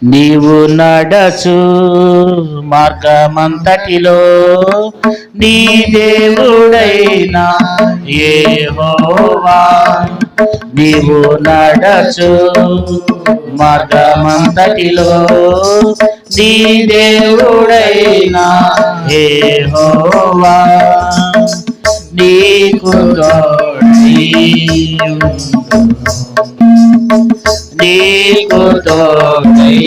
నీవు నడచు మార్గమంతటిలో నీ దేవుడైనా యెహోవా. నీవు నడచు మార్గమంతటిలో నీ దేవుడైనా యెహోవా. నీకు నీకు తోడై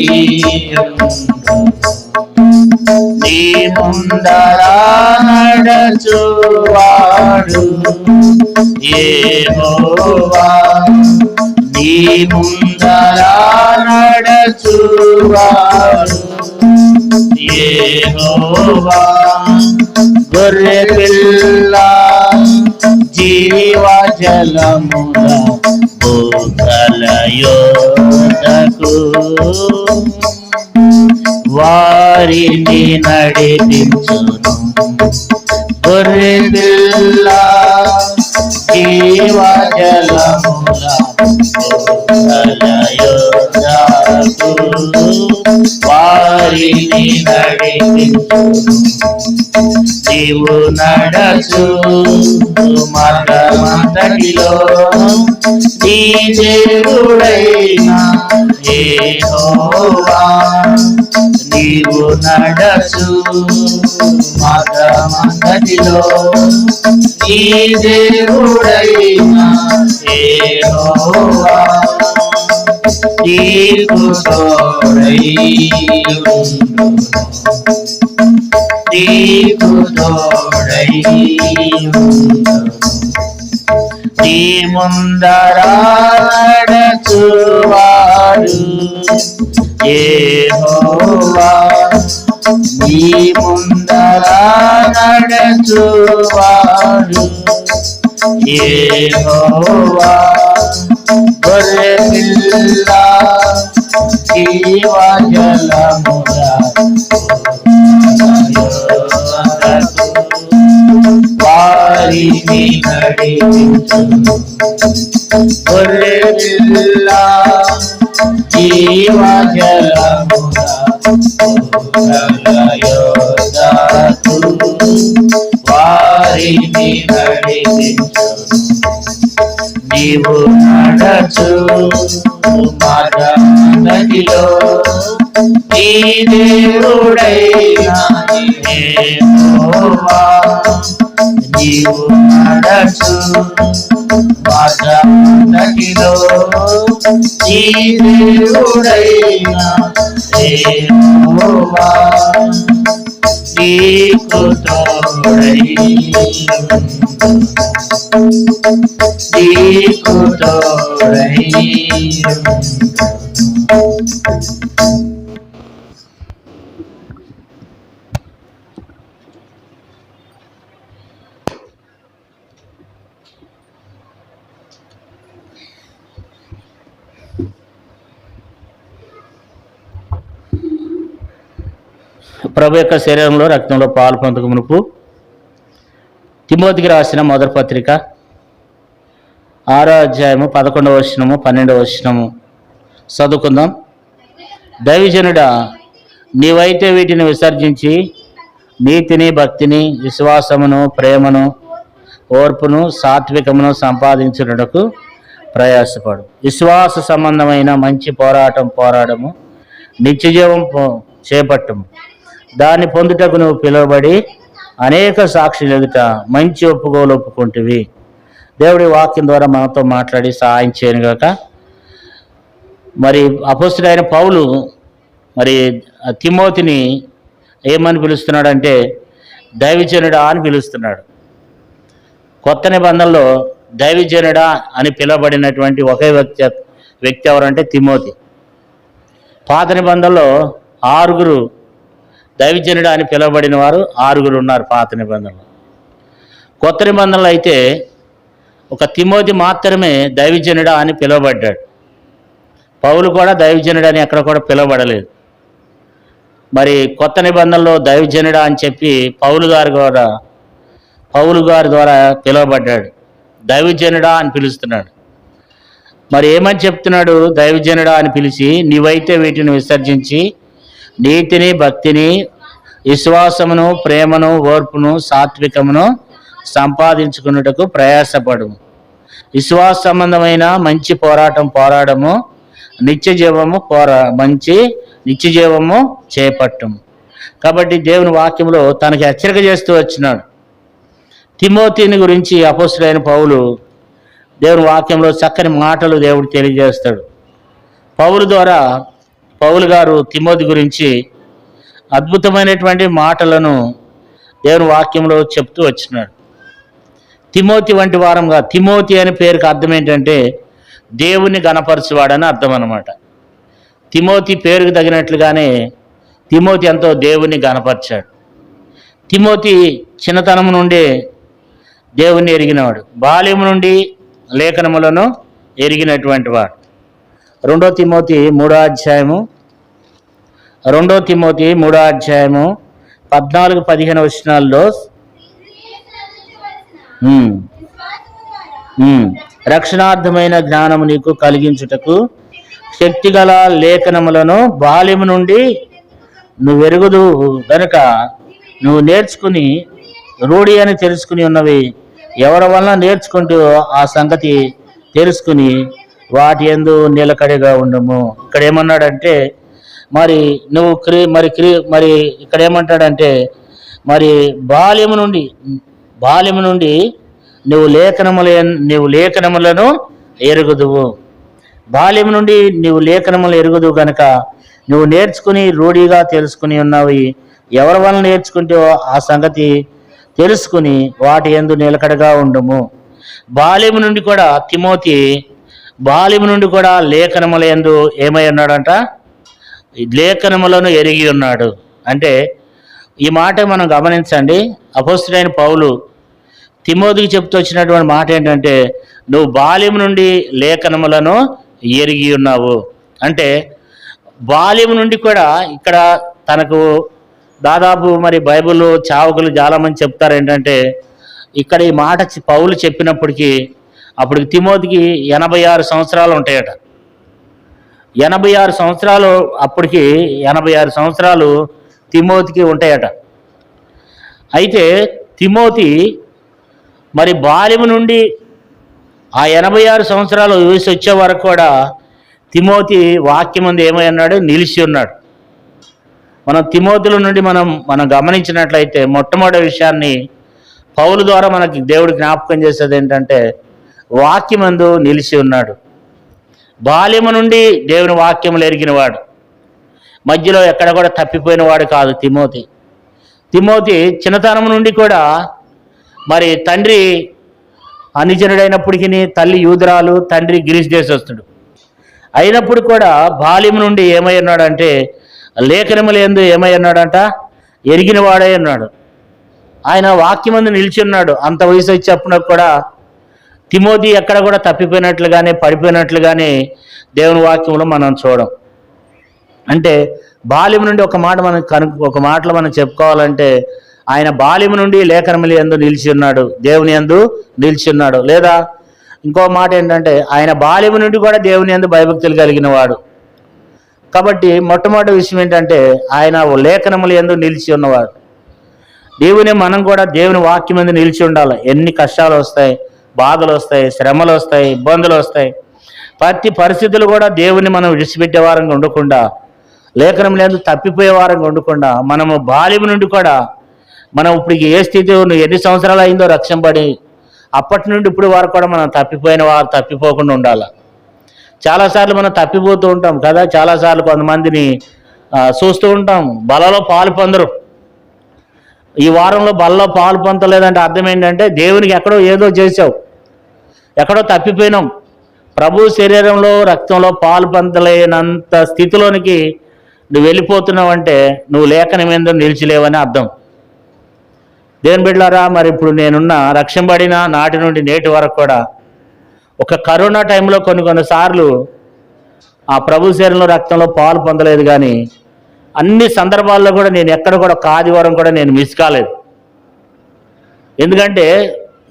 నీ ముందరా నడచువాడు యెహోవా. నీ ముందరా నడచువాడు యెహోవా. గొర్రె పిల్ల జీవ జలముల భూతలయోదకు వారిని నడిపించును. గొర్రె పిల్ల జీవ జలముల భూతలయోదకు వారిని నడిపించును. నీవు నడచు మార్గమంతటిలో నీ దేవుడైనా యెహోవా. నీవు నడచు మార్గమంతటిలో నీ దేవుడైనా యెహోవా. నీకు తోడై నీకు తోడై నీ ముందరా నడచువాడు యెహోవా. నీ ముందరా నడచువాడు యెహోవా. గొర్రె పిల్ల జీవ జలముల వారిని నడిపించును. గొర్రె పిల్ల జీవ జలముల భూతలయోదకు వారిని నడిపించును. నీవు నడచు మార్గమంతటిలో నీ దేవుడైనా యెహోవా. నీవు నడచు మార్గమంతటిలో నీ దేవుడైనా యెహోవా. నీకు తోడై నీకు తోడై ప్రభు యొక్క శరీరంలో రక్తంలో పాలు పొందక మునుపు తిమోతికి రాసిన మొదటి పత్రిక 6వ అధ్యాయము 11వ వచనము 12వ వచనము చదువుకుందాం. దైవజనుడా, నీవైతే వీటిని విసర్జించి నీతిని, భక్తిని, విశ్వాసమును, ప్రేమను, ఓర్పును, సాత్వికమును సంపాదించుటకు ప్రయాసపడు. విశ్వాస సంబంధమైన మంచి పోరాడము, నిత్యజీవం చేపట్టము. దాన్ని పొందుటకు నువ్వు పిలువబడి అనేక సాక్షులు ఎదుట మంచి ఒప్పుకోలు ఒప్పుకుంటువి. దేవుడి వాక్యం ద్వారా మనతో మాట్లాడి సహాయం చేయను గాక. మరి అపోస్తలుడైన పౌలు మరి తిమోతిని ఏమని పిలుస్తున్నాడంటే దైవజనుడా అని పిలుస్తున్నాడు. కొత్త నిబంధనలో దైవజనుడా అని పిలువబడినటువంటి ఒకే వ్యక్తి ఎవరంటే తిమోతి. పాత నిబంధనలో 6 దైవజనుడు అని పిలువబడిన వారు 6 ఉన్నారు పాత నిబంధనలు. కొత్త నిబంధనలు అయితే ఒక తిమోతి మాత్రమే దైవజనుడా అని పిలువబడ్డాడు. పౌలు కూడా దైవజనుడు అని ఎక్కడ కూడా పిలువబడలేదు. మరి కొత్త నిబంధనలో దైవజనుడా అని చెప్పి పౌలు గారి ద్వారా పిలువబడ్డాడు. దైవజనుడా అని పిలుస్తున్నాడు. మరి ఏమని చెప్తున్నాడు? దైవజనుడా అని పిలిచి, నీవైతే వీటిని విసర్జించి నీతిని, భక్తిని, విశ్వాసమును, ప్రేమను, ఓర్పును, సాత్వికమును సంపాదించుకున్నటకు ప్రయాసపడు. విశ్వాస సంబంధమైన మంచి పోరాటం పోరాడము, మంచి నిత్య జీవము చేపట్టము. కాబట్టి దేవుని వాక్యంలో తనకి హెచ్చరిక చేస్తూ వచ్చినాడు. తిమోతిని గురించి అపోస్తులైన పౌలు దేవుని వాక్యంలో చక్కని మాటలు దేవుడు తెలియజేస్తాడు. పౌలు ద్వారా పౌలు గారు తిమోతి గురించి అద్భుతమైనటువంటి మాటలను దేవుని వాక్యంలో చెప్తూ వచ్చినాడు. తిమోతి వంటి వారంగా, తిమోతి అనే పేరుకి అర్థం ఏంటంటే దేవుని గణపరచువాడని అర్థం అన్నమాట. తిమోతి పేరుకు తగినట్లుగానే తిమోతి ఎంతో దేవుని గణపరిచాడు. తిమోతి చిన్నతనం నుండే దేవుణ్ణి ఎరిగినవాడు, బాల్యం నుండి లేఖనములను ఎరిగినటువంటి వాడు. 2 తిమోతి 3వ అధ్యాయము 14-15 వచనాల్లో రక్షణార్థమైన జ్ఞానము నీకు కలిగించుటకు శక్తిగల లేఖనములను బాల్యము నుండి నువ్వు ఎరుగుదు గనుక నువ్వు నేర్చుకుని రూఢి అని తెలుసుకుని ఉన్నవి ఎవరి వలన నేర్చుకుంటూ ఆ సంగతి తెలుసుకుని వాటి యందు నిలకడగా ఉండము. ఇక్కడ ఏమన్నాడంటే మరి నువ్వు మరి ఇక్కడ ఏమంటాడంటే మరి బాల్యము నుండి నువ్వు లేఖనములను ఎరుగుదువు. బాల్యం నుండి నువ్వు లేఖనములు ఎరుగుదువు గనక నువ్వు నేర్చుకుని రూఢిగా తెలుసుకుని ఉన్నవి ఎవరి వలన నేర్చుకుంటే ఆ సంగతి తెలుసుకుని వాటి యందు నిలకడగా ఉండము. బాల్యము నుండి కూడా తిమోతి లేఖనముల యందు ఏమై ఉన్నాడంట? లేఖనములను ఎరిగి ఉన్నాడు. అంటే ఈ మాట మనం గమనించండి. అపోస్తులైన పౌలు తిమోతికి చెప్తూ వచ్చినటువంటి మాట ఏంటంటే నువ్వు బాల్యం నుండి లేఖనములను ఎరిగి ఉన్నావు. అంటే బాల్యం నుండి కూడా ఇక్కడ తనకు దాదాపు మరి బైబిల్ చావకులు చాలామంది చెప్తారు ఏంటంటే ఇక్కడ ఈ మాట పౌలు చెప్పినప్పటికీ అప్పటికి తిమోతికి 86 సంవత్సరాలు ఉంటాయట. 86 సంవత్సరాలు అప్పటికి 86 సంవత్సరాలు తిమోతికి ఉంటాయట. అయితే తిమోతి మరి బాల్యం నుండి ఆ 86 సంవత్సరాలు వయసు వచ్చే వరకు కూడా తిమోతి వాక్యం ముందు ఏమై ఉన్నాడు? నిలిచి ఉన్నాడు. మనం తిమోతిల నుండి మనం గమనించినట్లయితే మొట్టమొదటి విషయాన్ని పౌలు ద్వారా మనకి దేవుడు జ్ఞాపకం చేసేది ఏంటంటే వాక్యమందు నిలిచి ఉన్నాడు. బాల్యము నుండి దేవుని వాక్యములు ఎరిగినవాడు, మధ్యలో ఎక్కడ కూడా తప్పిపోయిన వాడు కాదు తిమోతి. చిన్నతనం నుండి కూడా మరి తండ్రి అనుజనుడైనప్పటికీ తల్లి యూదురాలు, తండ్రి గ్రీస్ దేశస్థుడు అయినప్పుడు కూడా బాల్యం నుండి ఏమై ఉన్నాడంటే లేఖనముల యందు ఏమై ఉన్నాడంట? ఎరిగిన వాడై ఉన్నాడు. ఆయన వాక్యమందు నిలిచి ఉన్నాడు. అంత వయసు వచ్చేప్పుడు కూడా తిమోతి ఎక్కడ కూడా తప్పిపోయినట్లుగానే పడిపోయినట్లుగానే దేవుని వాక్యంలో మనం చూడం. అంటే బాల్యం నుండి ఒక మాటలో మనం చెప్పుకోవాలంటే ఆయన బాల్యం నుండి లేఖనముల యందు నిలిచి ఉన్నాడు, దేవుని యందు నిలిచి ఉన్నాడు. లేదా ఇంకో మాట ఏంటంటే ఆయన బాల్యం నుండి కూడా దేవుని యందు భయభక్తులు కలిగిన వాడు. కాబట్టి మొట్టమొదటి విషయం ఏంటంటే ఆయన లేఖనముల యందు నిలిచి ఉన్నవాడు. మనం కూడా దేవుని వాక్యం మీద నిలిచి ఉండాలి. ఎన్ని కష్టాలు వస్తాయి, బాధలు వస్తాయి, శ్రమలు వస్తాయి, ఇబ్బందులు వస్తాయి, ప్రతి పరిస్థితులు కూడా దేవుని మనం విడిచిపెట్టే వారంగా ఉండకుండా, లేఖనం లేదు తప్పిపోయే వారంగా ఉండకుండా మనము బాల్యం నుండి కూడా మనం ఇప్పుడు ఏ స్థితి ఎన్ని సంవత్సరాలు అయిందో రక్షింపబడి అప్పటి నుండి ఇప్పుడు వరకు కూడా మనం తప్పిపోకుండా ఉండాలి. చాలాసార్లు మనం తప్పిపోతూ ఉంటాం కదా. చాలాసార్లు కొంతమందిని చూస్తూ ఉంటాం, బలలో పాలు పొందరు. ఈ వారంలో బలలో పాలు పొందలేదంటే అర్థం ఏంటంటే దేవునికి ఎక్కడో ఏదో చేసావు, ఎక్కడో తప్పిపోయినాం. ప్రభు శరీరంలో రక్తంలో పాలు పొందలేనంత స్థితిలోనికి నువ్వు వెళ్ళిపోతున్నావు అంటే నువ్వు లేఖనం ఏందో నిలిచిలేవని అర్థం. దేవుని బిడ్డలారా, మరి ఇప్పుడు నేనున్న రక్షింపబడిన నాటి నుండి నేటి వరకు కూడా ఒక కరోనా టైంలో కొన్నిసార్లు ఆ ప్రభు శరీరంలో రక్తంలో పాలు పొందలేదు, కానీ అన్ని సందర్భాల్లో కూడా నేను ఎక్కడ కూడా ఒక ఆదివారం కూడా నేను మిస్ కాలేదు. ఎందుకంటే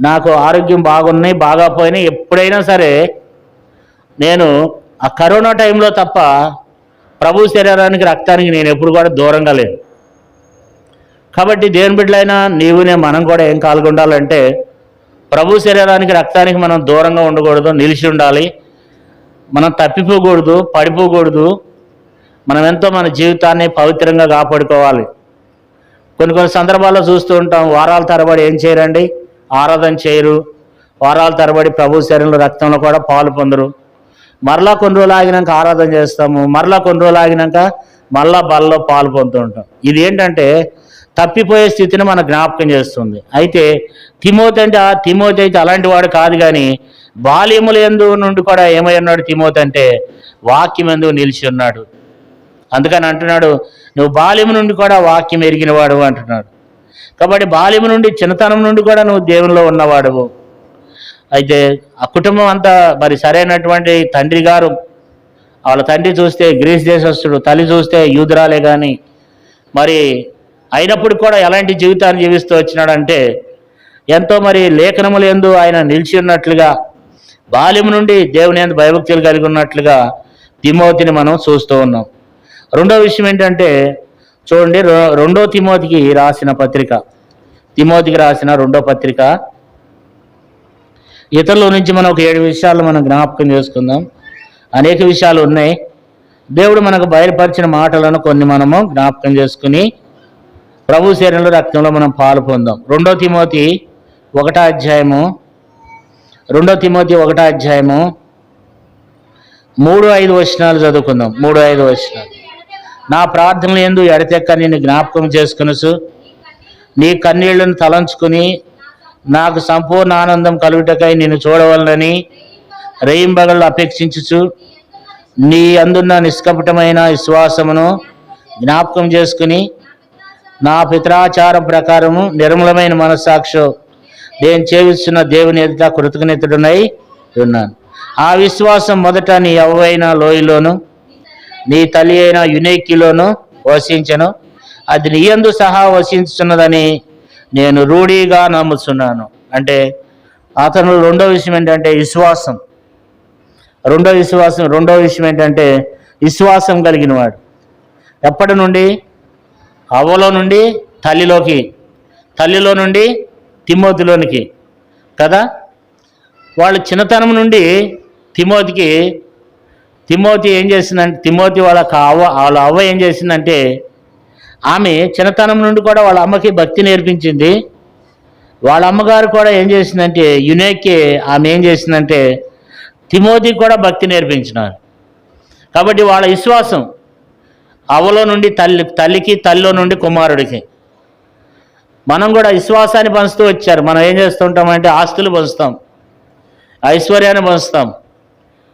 నాకు ఆరోగ్యం బాగా పోయినాయి. ఎప్పుడైనా సరే నేను ఆ కరోనా టైంలో తప్ప ప్రభు శరీరానికి రక్తానికి నేను ఎప్పుడు కూడా దూరంగా లేను. కాబట్టి దేవుని బిడ్డలైనా మనం కూడా ఏం పాల్గొండాలంటే ప్రభు శరీరానికి రక్తానికి మనం దూరంగా ఉండకూడదు, నిలిచి ఉండాలి. మనం తప్పిపోకూడదు, పడిపోకూడదు. మనం ఎంతో మన జీవితాన్ని పవిత్రంగా కాపాడుకోవాలి. కొన్ని సందర్భాల్లో చూస్తూ ఉంటాం, వారాల తరబడి ఏం చేయరండి, ఆరాధన చేయరు. వారాల తరబడి ప్రభు శరీరంలో రక్తంలో కూడా పాలు పొందరు. మరలా కొన్ని రోజులు ఆగినాక ఆరాధన చేస్తాము, మరలా కొన్ని రోజులు ఆగినాక మళ్ళా బలలో పాలు పొందుతూ ఉంటాం. ఇది ఏంటంటే తప్పిపోయే స్థితిని మన జ్ఞాపకం చేస్తుంది. అయితే తిమోతి అయితే అలాంటి వాడు కాదు. కానీ బాల్యముల యందు నుండి కూడా ఏమై ఉన్నాడు తిమోతి అంటే వాక్యం యందు నిలిచి ఉన్నాడు. అందుకని అంటున్నాడు, నువ్వు బాల్యము నుండి కూడా వాక్యం ఎరిగిన వాడు అంటున్నాడు. కాబట్టి బాల్యము నుండి, చిన్నతనం నుండి కూడా నువ్వు దేవునిలో ఉన్నవాడువు. అయితే ఆ కుటుంబం అంతా మరి సరైనటువంటి తండ్రి గారు, వాళ్ళ తండ్రి చూస్తే గ్రీస్ దేశస్తుడు, తల్లి చూస్తే యూదురాలే. కానీ మరి అయినప్పుడు కూడా ఎలాంటి జీవితాన్ని జీవిస్తూ వచ్చినాడంటే ఎంతో మరి లేఖనముల యందు ఆయన నిలిచి ఉన్నట్లుగా, బాల్యం నుండి దేవుని యందు భయభక్తులు కలిగి ఉన్నట్లుగా తిమోతిని మనం చూస్తూ ఉన్నాం. రెండో విషయం ఏంటంటే చూడండి, 2 తిమోతికి రాసిన పత్రిక, తిమోతికి రాసిన 2వ పత్రిక. ఇతరుల నుంచి మనం ఒక 7 విషయాలు మనం జ్ఞాపకం చేసుకుందాం. అనేక విషయాలు ఉన్నాయి. దేవుడు మనకు బయలుపరిచిన మాటలను కొన్ని మనము జ్ఞాపకం చేసుకుని ప్రభు శరీరంలో రక్తంలో మనం పాలు పొందాం. 2 తిమోతి 1వ అధ్యాయము 3-5 వచనాలు చదువుకుందాం. 3-5 వచనాలు. నా ప్రార్థనలు యందు ఎడతెక్క నిన్ను జ్ఞాపకం చేసుకునుసు, నీ కన్నీళ్లను తలంచుకుని నాకు సంపూర్ణ ఆనందం కలుగుటకై నిన్ను చూడవలనని రేయింబగళ్ళు అపేక్షించుచు నీ అందున్న నిష్కపటమైన విశ్వాసమును జ్ఞాపకం చేసుకుని నా పిత్రాచారం ప్రకారము నిర్మలమైన మనస్సాక్షి నేను చేస్తున్న దేవుని ఎదుట కృతజ్ఞతుడనై ఉన్నాను. ఆ విశ్వాసం మొదట నీ అవ్వైన లోయలోను నీ తల్లి అయిన యునేకిలోను వసించను, అది నీ యందు సహా వసించున్నదని నేను రూఢిగా నమ్ముతున్నాను. అంటే అతను రెండో విషయం ఏంటంటే విశ్వాసం. రెండో విషయం ఏంటంటే విశ్వాసం కలిగిన వాడు. ఎప్పటి నుండి? అవ్వలో నుండి తల్లిలో నుండి తిమోతిలోనికి కదా. వాళ్ళు చిన్నతనం నుండి తిమోతి ఏం చేసిందంటే, వాళ్ళ అవ్వ ఏం చేసిందంటే, ఆమె చిన్నతనం నుండి కూడా వాళ్ళ అమ్మకి భక్తి నేర్పించింది. వాళ్ళ అమ్మగారు కూడా ఏం చేసిందంటే, యునేకి ఆమె ఏం చేసిందంటే తిమోతి కూడా భక్తి నేర్పించినారు. కాబట్టి వాళ్ళ విశ్వాసం అవ్వలో నుండి తల్లికి, తల్లిలో నుండి కుమారుడికి. మనం కూడా విశ్వాసాన్ని పంచుతూ వచ్చారు. మనం ఏం చేస్తుంటామంటే ఆస్తులు పంచుతాం, ఐశ్వర్యాన్ని పంచుతాం,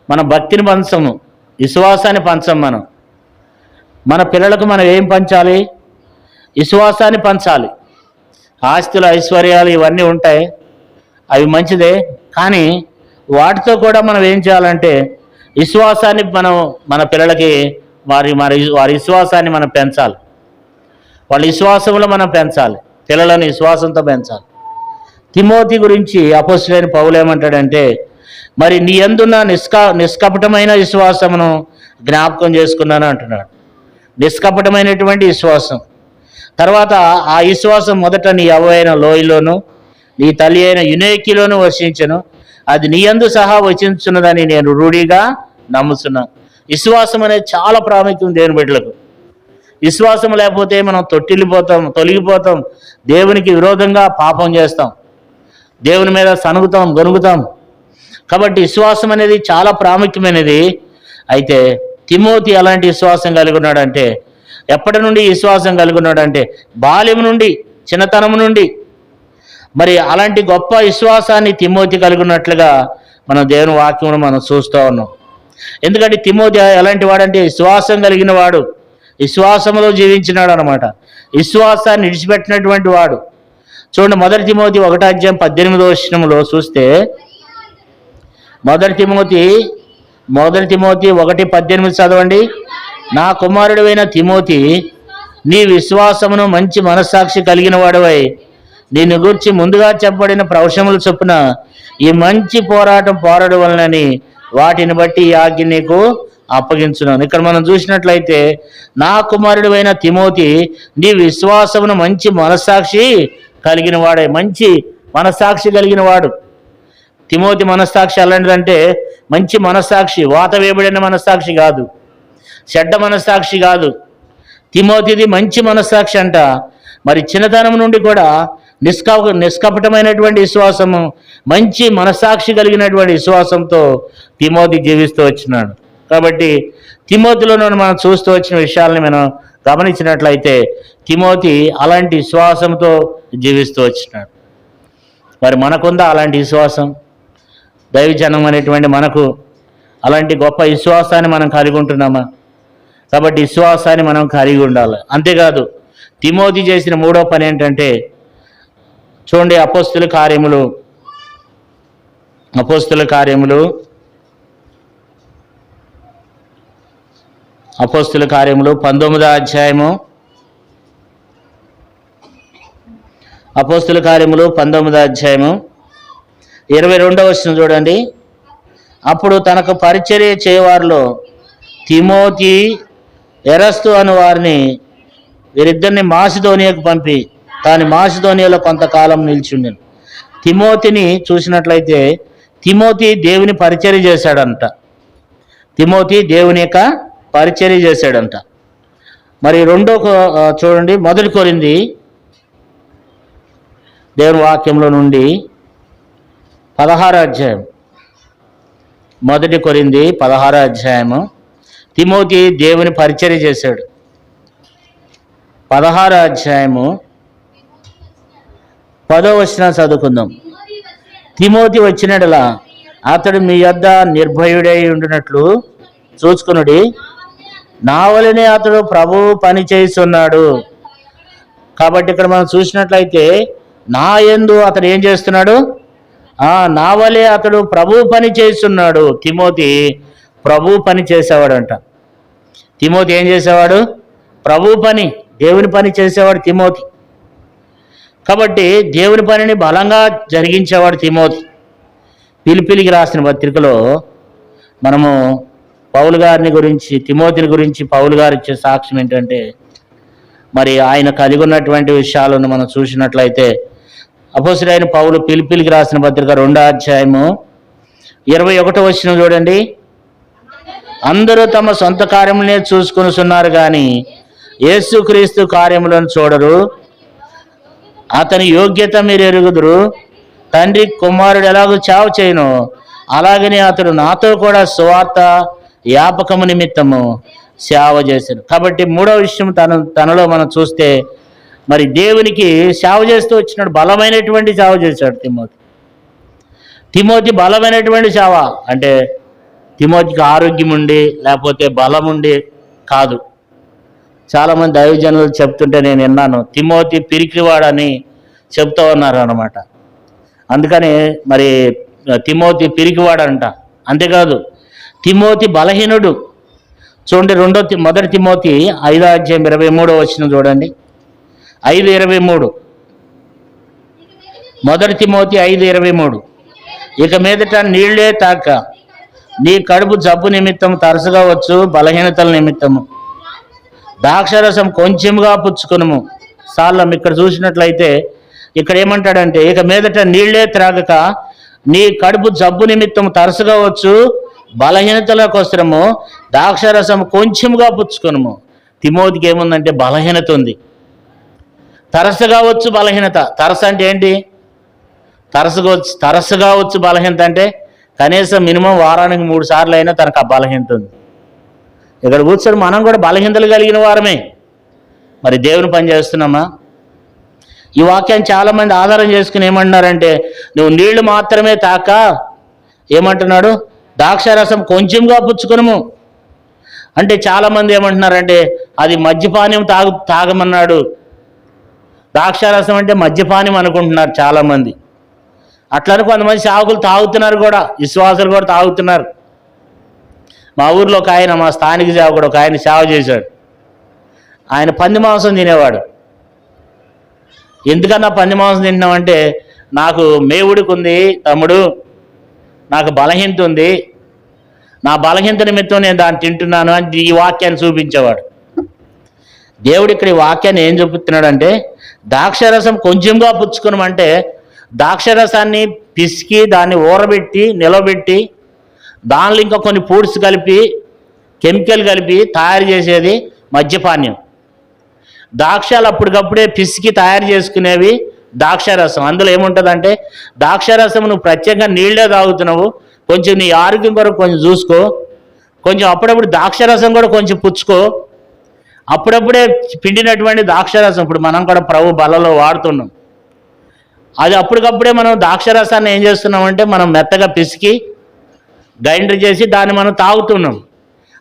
మన భక్తిని పంచము, విశ్వాసాన్ని పంచం. మన పిల్లలకు మనం ఏం పంచాలి? విశ్వాసాన్ని పంచాలి. ఆస్తులు, ఐశ్వర్యాలు ఇవన్నీ ఉంటాయి, అవి మంచిదే. కానీ వాటితో కూడా మనం ఏం చేయాలంటే విశ్వాసాన్ని మన పిల్లలకి వారి విశ్వాసాన్ని మనం పెంచాలి. వాళ్ళ విశ్వాసంలో మనం పెంచాలి, పిల్లలను విశ్వాసంతో పెంచాలి. తిమోతి గురించి అపోస్తలుడైన పౌలు ఏమంటాడంటే, మరి నీ యందున్న నిష్కపటమైన విశ్వాసమును జ్ఞాపకం చేసుకున్నాను అంటున్నాడు. నిష్కపటమైనటువంటి విశ్వాసం. తర్వాత ఆ విశ్వాసం మొదట నీ అవ్వైన లోయలోను నీ తల్లి అయిన యునేకిలోను వర్షించను, అది నీ యందు సహా వచించున్నదని నేను రూఢిగా నమ్ముతున్నాను. విశ్వాసం అనేది చాలా ప్రాముఖ్యం దేవుని బిడ్డలకు. విశ్వాసం లేకపోతే మనం తొలగిపోతాం, దేవునికి విరోధంగా పాపం చేస్తాం, దేవుని మీద సనుగుతాం, గొనుగుతాం. కాబట్టి విశ్వాసం అనేది చాలా ప్రాముఖ్యమైనది. అయితే తిమోతి ఎలాంటి విశ్వాసం కలిగి ఉన్నాడంటే, ఎప్పటి నుండి విశ్వాసం కలిగి ఉన్నాడంటే బాల్యం నుండి, చిన్నతనం నుండి. మరి అలాంటి గొప్ప విశ్వాసాన్ని తిమోతి కలిగి ఉన్నట్లుగా మనం దేవుని వాక్యమును మనం చూస్తూ ఉన్నాం. ఎందుకంటే తిమోతి ఎలాంటి వాడంటే విశ్వాసం కలిగిన వాడు, విశ్వాసంలో జీవించినాడు అనమాట. విశ్వాసాన్ని విడిచిపెట్టినటువంటి వాడు. చూడండి, 1 తిమోతి 1వ అధ్యాయం 18వ వచనంలో చూస్తే, 1 తిమోతి 1:18 చదవండి. నా కుమారుడైన తిమోతి, నీ విశ్వాసమును మంచి మనస్సాక్షి కలిగిన వాడవై నిన్ను గురించి ముందుగా చెప్పబడిన ప్రవచనముల చొప్పున ఈ మంచి పోరాటం పోరాడు వలనని వాటిని బట్టి ఈ ఆజ్ఞ నీకు అప్పగించున్నాను. ఇక్కడ మనం చూసినట్లయితే, నా కుమారుడు అయిన తిమోతి నీ విశ్వాసమును మంచి మనస్సాక్షి కలిగిన వాడే. మంచి మనస్సాక్షి కలిగిన వాడు తిమోతి. మనస్సాక్షి ఎలాంటిదంటే మంచి మనస్సాక్షి, వాత వేయబడిన మనస్సాక్షి కాదు, చెడ్డ మనస్సాక్షి కాదు. తిమోతిది మంచి మనస్సాక్షి అంట. మరి చిన్నతనం నుండి కూడా నిష్కపటమైనటువంటి విశ్వాసము, మంచి మనస్సాక్షి కలిగినటువంటి విశ్వాసంతో తిమోతి జీవిస్తూ వచ్చినాడు. కాబట్టి తిమోతిలో మనం చూస్తూ వచ్చిన విషయాలని మనం గమనించినట్లయితే తిమోతి అలాంటి విశ్వాసంతో జీవిస్తూ వచ్చినాడు. మరి మనకుందా అలాంటి విశ్వాసం? దైవజనం అనేటువంటి మనకు అలాంటి గొప్ప విశ్వాసాన్ని మనం కలిగి ఉంటున్నామా? కాబట్టి విశ్వాసాన్ని మనం కలిగి ఉండాలి. అంతేకాదు తిమోతి చేసిన మూడో పని ఏంటంటే, చూడండి, అపోస్తుల కార్యములు 19వ అధ్యాయము, అపోస్తుల కార్యములు 19వ అధ్యాయము 22వ వచనం చూడండి. అప్పుడు తనకు పరిచర్య చేయవారిలో తిమోతి, ఎరస్తు అను వారిని, వీరిద్దరిని మాసిదోనియాకు పంపి తాను మాసిదోనియాలో కొంతకాలం నిలిచిండెను. తిమోతిని చూసినట్లయితే తిమోతి దేవుని పరిచర్య చేశాడంట. తిమోతి దేవుని యొక్క పరిచర్య చేశాడంట. మరి చూడండి, 1 కొరింథీ దేవుని వాక్యంలో నుండి 16వ అధ్యాయం, 1 కొరింథీ 16వ అధ్యాయము. తిమోతి దేవుని పరిచర్య చేశాడు. 16వ అధ్యాయము 10వ వచనం చదువుకుందాం. తిమోతి వచ్చినట్లా అతడు మీ యొద్ద నిర్భయుడై ఉండినట్లు చూసుకునుడి, నా వలనే అతడు ప్రభువు పని చేస్తున్నాడు. కాబట్టి ఇక్కడ మనం చూసినట్లయితే నా యందు అతడు ఏం చేస్తున్నాడు? నా వలే అతడు ప్రభువు పని చేస్తున్నాడు. తిమోతి ప్రభువు పని చేసేవాడంట. తిమోతి ఏం చేసేవాడు? ప్రభువు పని, దేవుని పని చేసేవాడు తిమోతి. కాబట్టి దేవుని పనిని బలంగా జరిగించేవాడు తిమోతి. పిలిపిలికి రాసిన పత్రికలో మనము పౌలు గారిని గురించి, తిమోతిని గురించి పౌలు గారు ఇచ్చే సాక్ష్యం ఏంటంటే, మరి ఆయన కలిగి ఉన్నటువంటి విషయాలను మనం చూసినట్లయితే, అపోస్తలుడైన పౌలు పిలిపిలికి రాసిన పత్రిక 2వ అధ్యాయము 21వ వచనం చూడండి. అందరూ తమ సొంత కార్యములనే చూసుకొనుచున్నారు కానీ యేసుక్రీస్తు కార్యములను చూడరు. అతని యోగ్యత మీరు ఎరుగుదురు. తండ్రి కుమారుడు ఎలాగో చావు చేయను, అలాగనే అతడు నాతో కూడా సువార్త వ్యాపకము నిమిత్తము సేవ చేశాడు. కాబట్టి మూడవ విషయం తనలో మనం చూస్తే, మరి దేవునికి సేవ చేస్తూ వచ్చినాడు. బలమైనటువంటి సేవ చేశాడు తిమోతి బలమైనటువంటి సేవ అంటే తిమోతికి ఆరోగ్యం ఉండి లేకపోతే బలం ఉండి కాదు. చాలామంది దైవజనులు చెప్తుంటే నేను విన్నాను, తిమోతి పిరికివాడని చెప్తూ ఉన్నారు అన్నమాట. అందుకని మరి తిమోతి పిరికివాడంట. అంతేకాదు తిమోతి బలహీనుడు. చూడండి, 1 తిమోతి 5వ అధ్యాయం 23వ వచనం చూడండి. 5:23, 1 తిమోతి 5:23. ఇక మీదట నీళ్లే తాక, నీ కడుపు జబ్బు నిమిత్తం తరచుగా వచ్చు బలహీనతల నిమిత్తము ద్రాక్షరసం కొంచెంగా పుచ్చుకునుము. సార్లం ఇక్కడ చూసినట్లయితే ఇక్కడ ఏమంటాడంటే, ఇక మీదట నీళ్లే త్రాగక నీ కడుపు జబ్బు నిమిత్తం తరచుగా వచ్చు బలహీనతల కోసము ద్రాక్షరసం కొంచెంగా పుచ్చుకునుము. తిమోతికి ఏముందంటే బలహీనత ఉంది. తరచుగా వచ్చు బలహీనత. తరసు అంటే ఏంటి? తరచుగా వచ్చు బలహీనత అంటే కనీసం మినిమం వారానికి 3 సార్లు అయినా తనకు ఆ బలహీనత ఉంది. ఇక్కడ కూర్చొని మనం కూడా బలహీనతలు కలిగిన వారమే. మరి దేవుని పని చేస్తున్నామా? ఈ వాక్యాన్ని చాలామంది ఆధారం చేసుకుని ఏమంటున్నారంటే, నువ్వు నీళ్లు మాత్రమే తాక, ఏమంటున్నాడు? ద్రాక్షారసం కొంచెంగా పుచ్చుకునము అంటే చాలామంది ఏమంటున్నారంటే అది మద్యపానం తాగమన్నాడు. ద్రాక్షారసం అంటే మద్యపానం అనుకుంటున్నారు చాలామంది. అట్లని కొంతమంది సేవకులు తాగుతున్నారు కూడా, విశ్వాసులు కూడా తాగుతున్నారు. మా ఊర్లో ఒక ఆయన, మా స్థానిక సేవకుడు ఒక ఆయన సేవ చేశాడు. ఆయన పంది మాంసం తినేవాడు. ఎందుకన్నా పంది మాంసం తింటున్నామంటే, నాకు మేవుడికి ఉంది తమ్ముడు, నాకు బలహీనత ఉంది, నా బలహీనత నిమిత్తం నేను దాన్ని తింటున్నాను అని ఈ వాక్యాన్ని చూపించేవాడు. దేవుడు ఇక్కడ ఈ వాక్యాన్ని ఏం చూపుతున్నాడంటే, ద్రాక్షరసం కొంచెంగా పుచ్చుకునమంటే ద్రాక్షరసాన్ని పిసికి దాన్ని ఊరబెట్టి నిలబెట్టి దానిలో ఇంకా కొన్ని ఫ్రూట్స్ కలిపి కెమికల్ కలిపి తయారు చేసేది మద్యపానీయం. ద్రాక్షలు అప్పటికప్పుడే పిసికి తయారు చేసుకునేవి ద్రాక్షరసం. అందులో ఏముంటుందంటే, ద్రాక్షరసం నువ్వు ప్రత్యేకంగా నీళ్ళే తాగుతున్నావు, కొంచెం నీ ఆరోగ్యం కొరకు కొంచెం చూసుకో, కొంచెం అప్పుడప్పుడు ద్రాక్షరసం కూడా కొంచెం పుచ్చుకో. అప్పుడప్పుడే పిండినటువంటి ద్రాక్షరసం ఇప్పుడు మనం కూడా ప్రభు బలలో వాడుతున్నాం. అది అప్పటికప్పుడే మనం ద్రాక్షరసాన్ని ఏం చేస్తున్నామంటే మనం మెత్తగా పిసికి గ్రైండర్ చేసి దాన్ని మనం తాగుతున్నాం.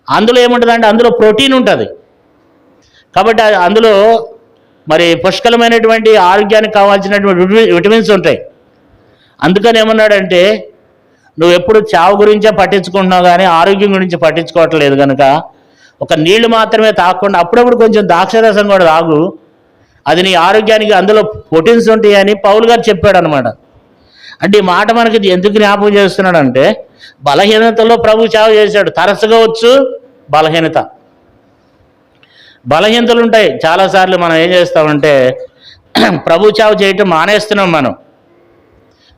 అందులో ఏముంటుందంటే అందులో ప్రోటీన్ ఉంటుంది కాబట్టి అందులో మరి పుష్కలమైనటువంటి ఆరోగ్యానికి కావాల్సినటువంటి విటమిన్స్ ఉంటాయి. అందుకని ఏమన్నాడంటే, నువ్వు ఎప్పుడు చావు గురించే పట్టించుకుంటున్నావు కానీ ఆరోగ్యం గురించి పట్టించుకోవట్లేదు కనుక ఒక నీళ్లు మాత్రమే తాగకుండా అప్పుడప్పుడు కొంచెం ద్రాక్షరసం కూడా తాగు, అది నీ ఆరోగ్యానికి అందులో ప్రోటీన్స్ ఉంటాయి అని పౌలు గారు చెప్పాడు అనమాట. అంటే ఈ మాట మనకి ఎందుకు జ్ఞాపకం చేస్తున్నాడంటే, బలహీనతలో ప్రభు చావు చేశాడు. తరచుగా వచ్చు బలహీనతలు ఉంటాయి. చాలాసార్లు మనం ఏం చేస్తామంటే ప్రభు చావు చేయటం మానేస్తున్నాం, మనం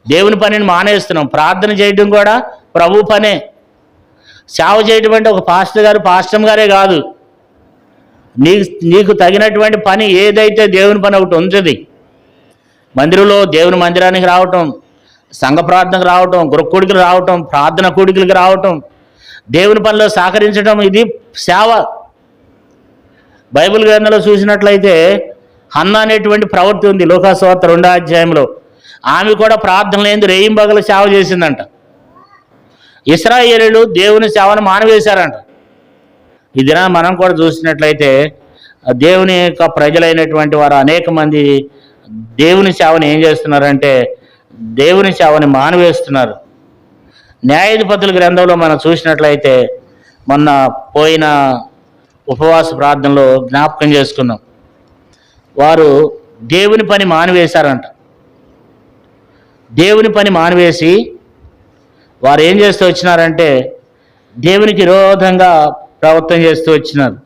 దేవుని పనిని మానేస్తున్నాం. ప్రార్థన చేయటం కూడా ప్రభు పనే. సేవ చేయటం అంటే ఒక పాస్టర్ గారే కాదు, నీకు తగినటువంటి పని ఏదైతే దేవుని పని ఒకటి ఉంటుంది. మందిరంలో దేవుని మందిరానికి రావటం, సంఘ ప్రార్థనకు రావటం, గృహకూడికలు రావటం, ప్రార్థన కూడికలకు రావటం, దేవుని పనిలో సహకరించడం, ఇది సేవ. బైబిల్ గ్రంథంలో చూసినట్లయితే హన్నా అనేటువంటి ప్రవృత్తి ఉంది. లోకాసువార్త 2వ అధ్యాయంలో ఆమె కూడా ప్రార్థన లేని రేయింబగలు సేవ చేసిందంట. ఇశ్రాయేలీయులు దేవుని సేవను మానవేశారంట. ఈ దినాన్ని మనం కూడా చూసినట్లయితే దేవుని యొక్క ప్రజలైనటువంటి వారు అనేక మంది దేవుని సేవను ఏం చేస్తున్నారంటే దేవుని సేవని మానవేస్తున్నారు. న్యాయాధిపతుల గ్రంథంలో మనం చూసినట్లయితే మొన్న పోయిన ఉపవాస ప్రార్థనలో జ్ఞాపకం చేసుకున్నాం. వారు దేవుని పని మానివేశారంట. దేవుని పని మానివేసి వారు ఏం చేస్తూ వచ్చినారంటే దేవునికి విరోధంగా ప్రవర్తన చేస్తూ వచ్చినారు.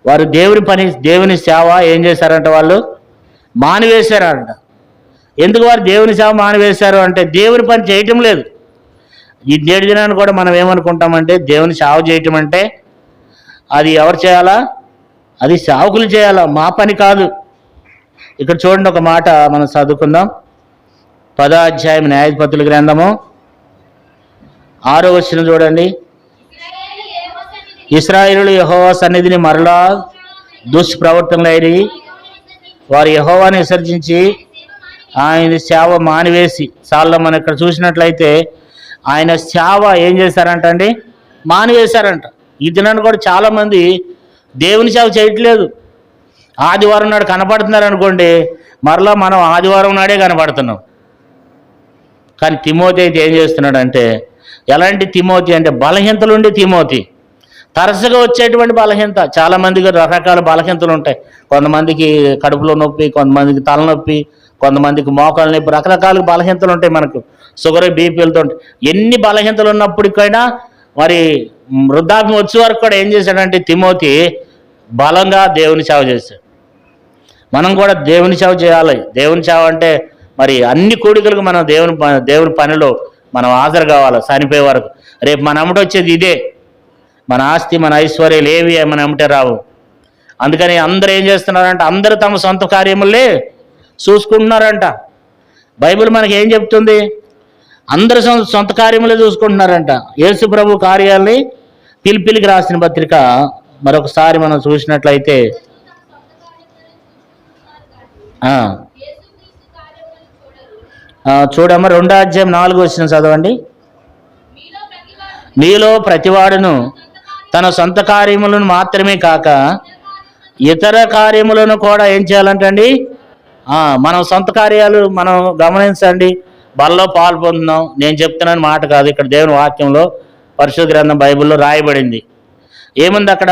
వారు దేవుని సేవ ఏం చేశారంట, వాళ్ళు మానివేశారంట. ఎందుకు వారు దేవుని సేవ మానివేశారు అంటే దేవుని పని చేయటం లేదు. ఈ నేటి దినాన్ని కూడా మనం ఏమనుకుంటామంటే దేవుని సేవ చేయటం అంటే అది ఎవరు చేయాలా, అది సేవకులు చేయాలా, మా పని కాదు. ఇక్కడ చూడండి, ఒక మాట మనం చదువుకుందాం. 10వ అధ్యాయం న్యాయాధిపతుల గ్రంథము 6వ వచనం చూడండి. ఇశ్రాయేలీయులు యెహోవా సన్నిధిని మరలా దుష్ప్రవర్తనలైరి వారు యెహోవాని విసర్జించి ఆయన సేవ మానివేసి చాలా. మనం ఇక్కడ చూసినట్లయితే ఆయన సేవ ఏం చేశారంట అండి, మానివేశారంట. ఈ దినాన్ని కూడా చాలామంది దేవుని సేవ చేయట్లేదు. ఆదివారం నాడు కనపడుతున్నారు అనుకోండి, మరలా మనం ఆదివారం నాడే కనపడుతున్నాం. కానీ తిమోతి అయితే ఏం చేస్తున్నాడంటే, ఎలాంటి తిమోతి అంటే బలహీనతలుండి తిమోతి, తరచుగా వచ్చేటువంటి బలహీనత. చాలామందికి రకరకాల బలహీనతలు ఉంటాయి. కొంతమందికి కడుపులో నొప్పి, కొంతమందికి తలనొప్పి, కొంతమందికి మోకాళ్ళ నొప్పి, రకరకాల బలహీనతలు ఉంటాయి. మనకు షుగర్ బీపీలతో ఉంటాయి. ఎన్ని బలహీనతలు ఉన్నప్పటికైనా మరి వృద్ధాప్యం వచ్చే వరకు కూడా ఏం చేశాడంటే తిమోతి బలంగా దేవుని సేవ చేశాడు. మనం కూడా దేవుని సేవ చేయాలి. దేవుని సేవ అంటే మరి అన్ని కోడికలకు మనం దేవుని పనిలో మనం హాజరు కావాలి చనిపోయే వరకు. రేపు మన అమ్మట వచ్చేది ఇదే, మన ఆస్తి మన ఐశ్వర్యాలు ఏవి మన అమ్మటే రావు. అందుకని అందరూ ఏం చేస్తున్నారంటే అందరూ తమ సొంత కార్యములే చూసుకుంటున్నారంట. బైబిల్ మనకి ఏం చెప్తుంది, అందరూ సొంత కార్యములే చూసుకుంటున్నారంట. యేసు ప్రభు కార్యాలని పిలిపిలికి రాసిన పత్రిక మరొకసారి మనం చూసినట్లయితే చూడమ్మ 2వ అధ్యాయం 4వ వచనం చదవండి. మీలో ప్రతివాడును తన సొంత కార్యములను మాత్రమే కాక ఇతర కార్యములను కూడా ఏం చేయాలంటండి, మనం సొంత కార్యాలు మనం గమనించండి. బలలో పాలు పొందుతున్నాం, నేను చెప్తున్నాను మాట కాదు, ఇక్కడ దేవుని వాక్యంలో పరిశుద్ధ గ్రంథం బైబిల్లో రాయబడింది. ఏముంది అక్కడ,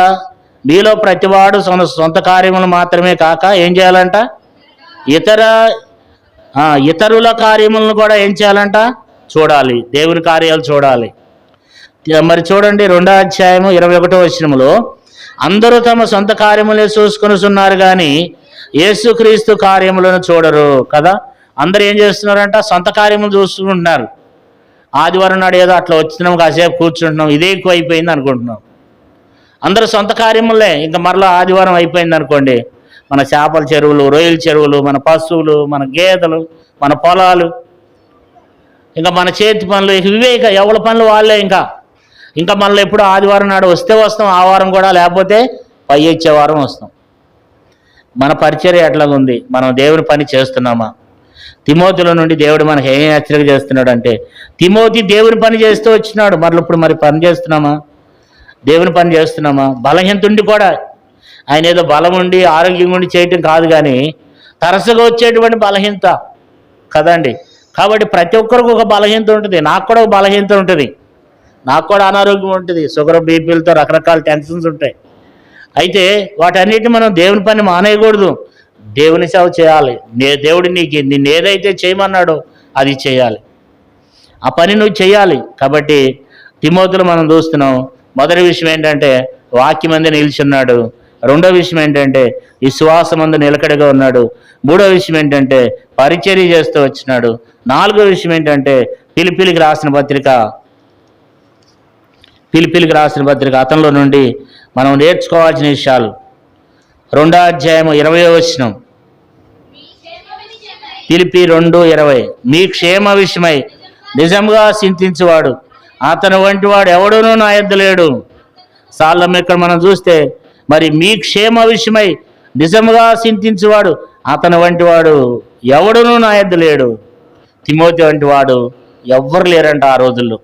మీలో ప్రతివాడు సొంత కార్యములు మాత్రమే కాక ఏం చేయాలంట, ఇతరుల కార్యములను కూడా ఏం చేయాలంట, చూడాలి. దేవుని కార్యాలు చూడాలి. మరి చూడండి 2వ అధ్యాయము 21వ వచనములో, అందరూ తమ సొంత కార్యములే చూసుకొనుచున్నారు కానీ యేసుక్రీస్తు కార్యములను చూడరు కదా. అందరూ ఏం చేస్తున్నారంట? సొంత కార్యములు చూసుకుంటున్నారు. ఆదివారం నాడు ఏదో అట్లా వచ్చినాం, కాసేపు కూర్చుంటున్నాం, ఇదే ఎక్కువ అయిపోయింది అనుకుంటున్నాం. అందరూ సొంత కార్యములే. ఇంకా మరలా ఆదివారం అయిపోయింది అనుకోండి, మన చేపల చెరువులు, రొయ్యల చెరువులు, మన పశువులు, మన గేదెలు, మన పొలాలు, ఇంకా మన చేతి పనులు, ఇవే ఇక ఎవరి పనులు వాళ్ళే. ఇంకా మళ్ళీ ఎప్పుడు ఆదివారం నాడు వస్తే వస్తాం, ఆ వారం కూడా, లేకపోతే పై వచ్చే వారం వస్తాం. మన పరిచర్య ఎట్లాగుంది? మనం దేవుని పని చేస్తున్నామా? తిమోతిలో నుండి దేవుడు మనకి ఏం హెచ్చరిక చేస్తున్నాడు అంటే, తిమోతి దేవుని పని చేస్తూ వచ్చినాడు, ఇప్పుడు పని చేస్తున్నామా? దేవుని పని చేస్తున్నామా? బలహీనతుండి కూడా, ఆయన ఏదో బలం ఉండి ఆరోగ్యం ఉండి చేయటం కాదు, కానీ తరచుగా వచ్చేటువంటి బలహీనత కదండి. కాబట్టి ప్రతి ఒక్కరికి ఒక బలహీనత ఉంటుంది. నాకు కూడా ఒక బలహీనత ఉంటుంది, నాకు కూడా అనారోగ్యం ఉంటుంది, షుగర్ బీపీలతో రకరకాల టెన్షన్స్ ఉంటాయి. అయితే వాటన్నిటిని మనం దేవుని పని మానేయకూడదు, దేవుని సేవ చేయాలి. దేవుడు నిన్ను ఏదైతే చేయమన్నాడో అది చేయాలి, ఆ పని నువ్వు చేయాలి. కాబట్టి తిమోతిలో మనం చూస్తున్నాం, మొదటి విషయం ఏంటంటే వాక్యమందు నిలిచున్నాడు. రెండో విషయం ఏంటంటే విశ్వాసమందు నిలకడగా ఉన్నాడు. మూడో విషయం ఏంటంటే పరిచర్య చేస్తూ వచ్చినాడు. నాలుగో విషయం ఏంటంటే పిలిపిలికి రాసిన పత్రిక అతనిలో నుండి మనం నేర్చుకోవాల్సిన విషయాలు. 2వ అధ్యాయము 20వ వచనం, ఫిలిప్పీ 2:20, మీ క్షేమ విషయమై నిజంగా చింతించువాడు అతను వంటి వాడు ఎవడునూ నా యొద్ద లేడు. సార్లం ఇక్కడ మనం చూస్తే, మరి మీ క్షేమ విషయమై నిజంగా చింతించువాడు అతను వంటి వాడు ఎవడునూ నా యొద్ద లేడు. తిమోతి వంటి వాడు ఎవ్వరు లేరంట ఆ రోజుల్లో.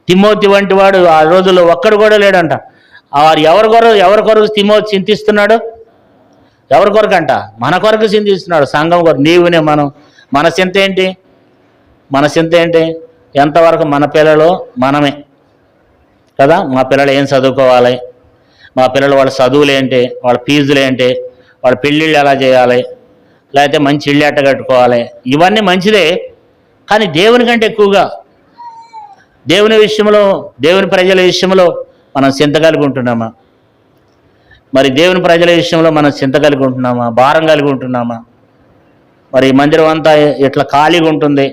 తిమోతి వంటి వాడు ఆ రోజుల్లో ఒక్కడు కూడా లేడంట. వారు ఎవరి కొరకు తిమోతి చింతిస్తున్నాడు? ఎవరి కొరకు అంట? మన కొరకు చింతిస్తున్నాడు, సంఘం కొరకు. నీవునే మన చింత ఏంటి? ఎంతవరకు మన పిల్లలు మనమే కదా. మా పిల్లలు ఏం చదువుకోవాలి, మా పిల్లలు వాళ్ళ చదువులు ఏంటి, వాళ్ళ ఫీజులు ఏంటి, వాళ్ళ పెళ్ళిళ్ళు ఎలా చేయాలి, లేకపోతే మంచి ఇళ్ళు ఎట్ట కట్టుకోవాలి, ఇవన్నీ మంచిదే. కానీ దేవుని కంటే ఎక్కువగా దేవుని విషయంలో, దేవుని ప్రజల విషయంలో మనం చింత కలిగి ఉంటున్నామా? మరి దేవుని ప్రజల విషయంలో మనం చింత కలిగి ఉంటున్నామా? భారం కలిగి ఉంటున్నామా? మరి మందిరం అంతా ఇట్లా ఖాళీగా ఉంటుంది.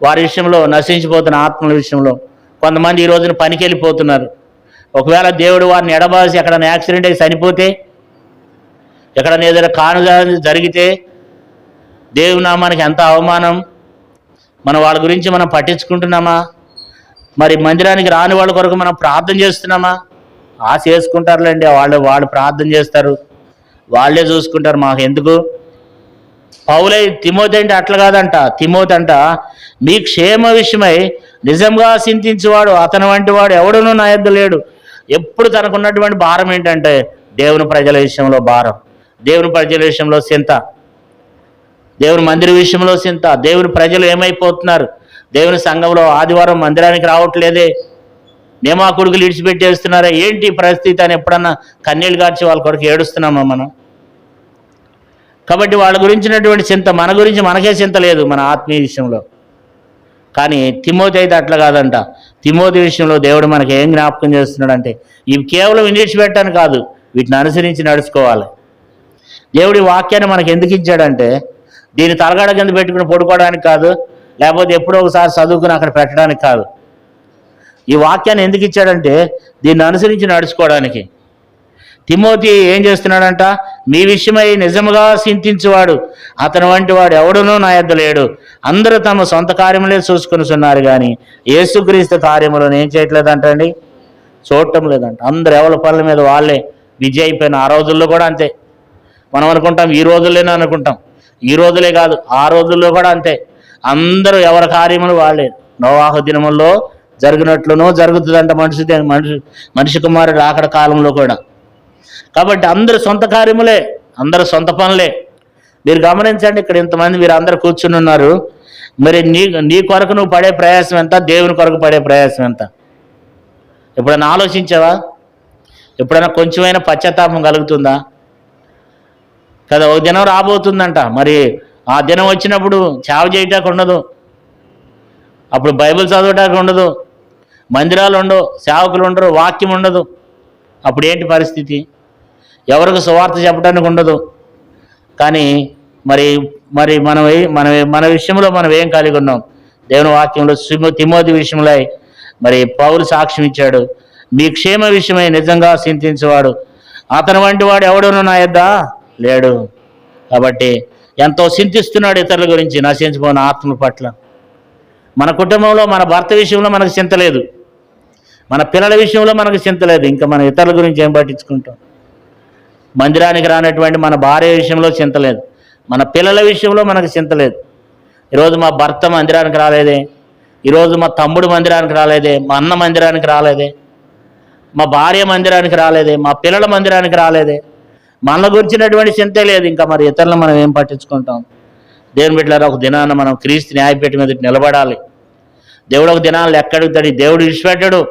వారి విషయంలో, నశించిపోతున్న ఆత్మల విషయంలో కొంతమంది ఈ రోజున పనికి వెళ్ళిపోతున్నారు. ఒకవేళ దేవుడు వారిని ఎడబాసి ఎక్కడైనా యాక్సిడెంట్ అయి చనిపోతే, ఎక్కడైనా ఏదైనా కాను జరిగితే దేవుని నామానికి ఎంత అవమానం. మనం వాళ్ళ గురించి మనం పట్టించుకుంటున్నామా? మరి మందిరానికి రాని వాళ్ళ కొరకు మనం ప్రార్థన చేస్తున్నామా? చేసుకుంటారులేండి, వాళ్ళు ప్రార్థన చేస్తారు, వాళ్ళే చూసుకుంటారు, మాకు ఎందుకు. పౌలే తిమోతి అంటే అట్లా కాదంట. తిమోతి అంట మీ క్షేమ విషయమై నిజంగా చింతించేవాడు అతని వంటి వాడు ఎవడునూ నా యొద్ద లేడు. ఎప్పుడు తనకున్నటువంటి భారం ఏంటంటే దేవుని ప్రజల విషయంలో భారం, దేవుని ప్రజల విషయంలో చింత, దేవుని మందిర విషయంలో చింత. దేవుని ప్రజలు ఏమైపోతున్నారు? దేవుని సంఘంలో ఆదివారం మందిరానికి రావట్లేదే, నేమా కొడుకులు ఇడిచిపెట్టేస్తున్నారా, ఏంటి పరిస్థితి అని ఎప్పుడన్నా కన్నీళ్ళు గార్చి వాళ్ళ కొరకు ఏడుస్తున్నామా మనం? కాబట్టి వాళ్ళ గురించినటువంటి చింత, మన గురించి మనకే చింత లేదు మన ఆత్మీయ విషయంలో. కానీ తిమోతి అయితే అట్లా కాదంట. తిమోతి విషయంలో దేవుడు మనకి ఏం జ్ఞాపకం చేస్తున్నాడంటే, ఇవి కేవలం విడిచిపెట్టడానికి కాదు, వీటిని అనుసరించి నడుచుకోవాలి. దేవుడి వాక్యాన్ని మనకి ఎందుకు ఇచ్చాడంటే, దీన్ని తలగడ కింద పెట్టుకుని పడుకోవడానికి కాదు, లేకపోతే ఎప్పుడో ఒకసారి చదువుకుని అక్కడ పెట్టడానికి కాదు. ఈ వాక్యాన్ని ఎందుకు ఇచ్చాడంటే దీన్ని అనుసరించి నడుచుకోవడానికి. తిమోతి ఏం చేస్తున్నాడంట? మీ విషయమై నిజముగా చింతించువాడు అతని వంటి వాడు ఎవడునూ నా యొద్ద లేడు. అందరూ తమ సొంత కార్యములే చూసుకొనిస్తున్నారు కానీ యేసుక్రీస్తు కార్యములను ఏం చేయట్లేదంటండి, చూడటం లేదంట. అందరు ఎవరి పనుల మీద వాళ్ళే బిజీ అయిపోయిన. ఆ రోజుల్లో కూడా అంతే. మనం అనుకుంటాం ఈ రోజుల్లోనే అనుకుంటాం, ఈ రోజులే కాదు ఆ రోజుల్లో కూడా అంతే. అందరూ ఎవరి కార్యములు వాళ్ళే. నోవాహు దినముల్లో జరిగినట్లునో జరుగుతుందంట మనిషి కుమారుడు ఆఖరి కాలంలో కూడా. కాబట్టి అందరూ సొంత కార్యములే, అందరూ సొంత పనులే. మీరు గమనించండి, ఇక్కడ ఇంతమంది మీరు అందరూ కూర్చుని ఉన్నారు. మరి నీ కొరకు నువ్వు పడే ప్రయాసం ఎంత, దేవుని కొరకు పడే ప్రయాసం ఎంత? ఎప్పుడైనా ఆలోచించావా? ఎప్పుడైనా కొంచెమైనా పశ్చాత్తాపం కలుగుతుందా? కదా, ఒక దినం రాబోతుందంట. మరి ఆ దినం వచ్చినప్పుడు సేవ చేయటానికి ఉండదు, అప్పుడు బైబిల్ చదవటానికి ఉండదు, మందిరాలు ఉండవు, సేవకులు ఉండరు, వాక్యం ఉండదు. అప్పుడు ఏంటి పరిస్థితి? ఎవరికి సువార్త చెప్పడానికి ఉండదు. కానీ మరి మరి మన విషయంలో మనం ఏం కలిగి ఉన్నాం? దేవుని వాక్యంలో తిమోతి విషయంలో మరి పౌలు సాక్ష్యం ఇచ్చాడు. మీ క్షేమ విషయమై నిజంగా చింతించేవాడు అతని వంటి వాడు ఎవడును నా యొద్ద లేడు. కాబట్టి ఎంతో చింతిస్తున్నాడు ఇతరుల గురించి, నశించిపోయిన ఆత్మల పట్ల. మన కుటుంబంలో మన భర్త విషయంలో మనకు చింత లేదు, మన పిల్లల విషయంలో మనకు చింత లేదు, ఇంకా మన ఇతరుల గురించి ఏం పట్టించుకుంటాం? మందిరానికి రానటువంటి మన భార్య విషయంలో చింత లేదు, మన పిల్లల విషయంలో మనకు చింత లేదు. ఈరోజు మా భర్త మందిరానికి రాలేదే, ఈరోజు మా తమ్ముడు మందిరానికి రాలేదే, మా అన్న మందిరానికి రాలేదే, మా భార్య మందిరానికి రాలేదే, మా పిల్లల మందిరానికి రాలేదే. మనల గురించినటువంటి చింతే లేదు. ఇంకా మరి ఇతరులను మనం ఏం పట్టించుకుంటాం? దేవుని బిడ్డలారా, ఒక దినాన మనం క్రీస్తు న్యాయపీఠ మీద నిలబడాలి. దేవుడు ఒక దినాలు ఎక్కడుగుతాడు? దేవుడు విడిచిపెట్టాడు.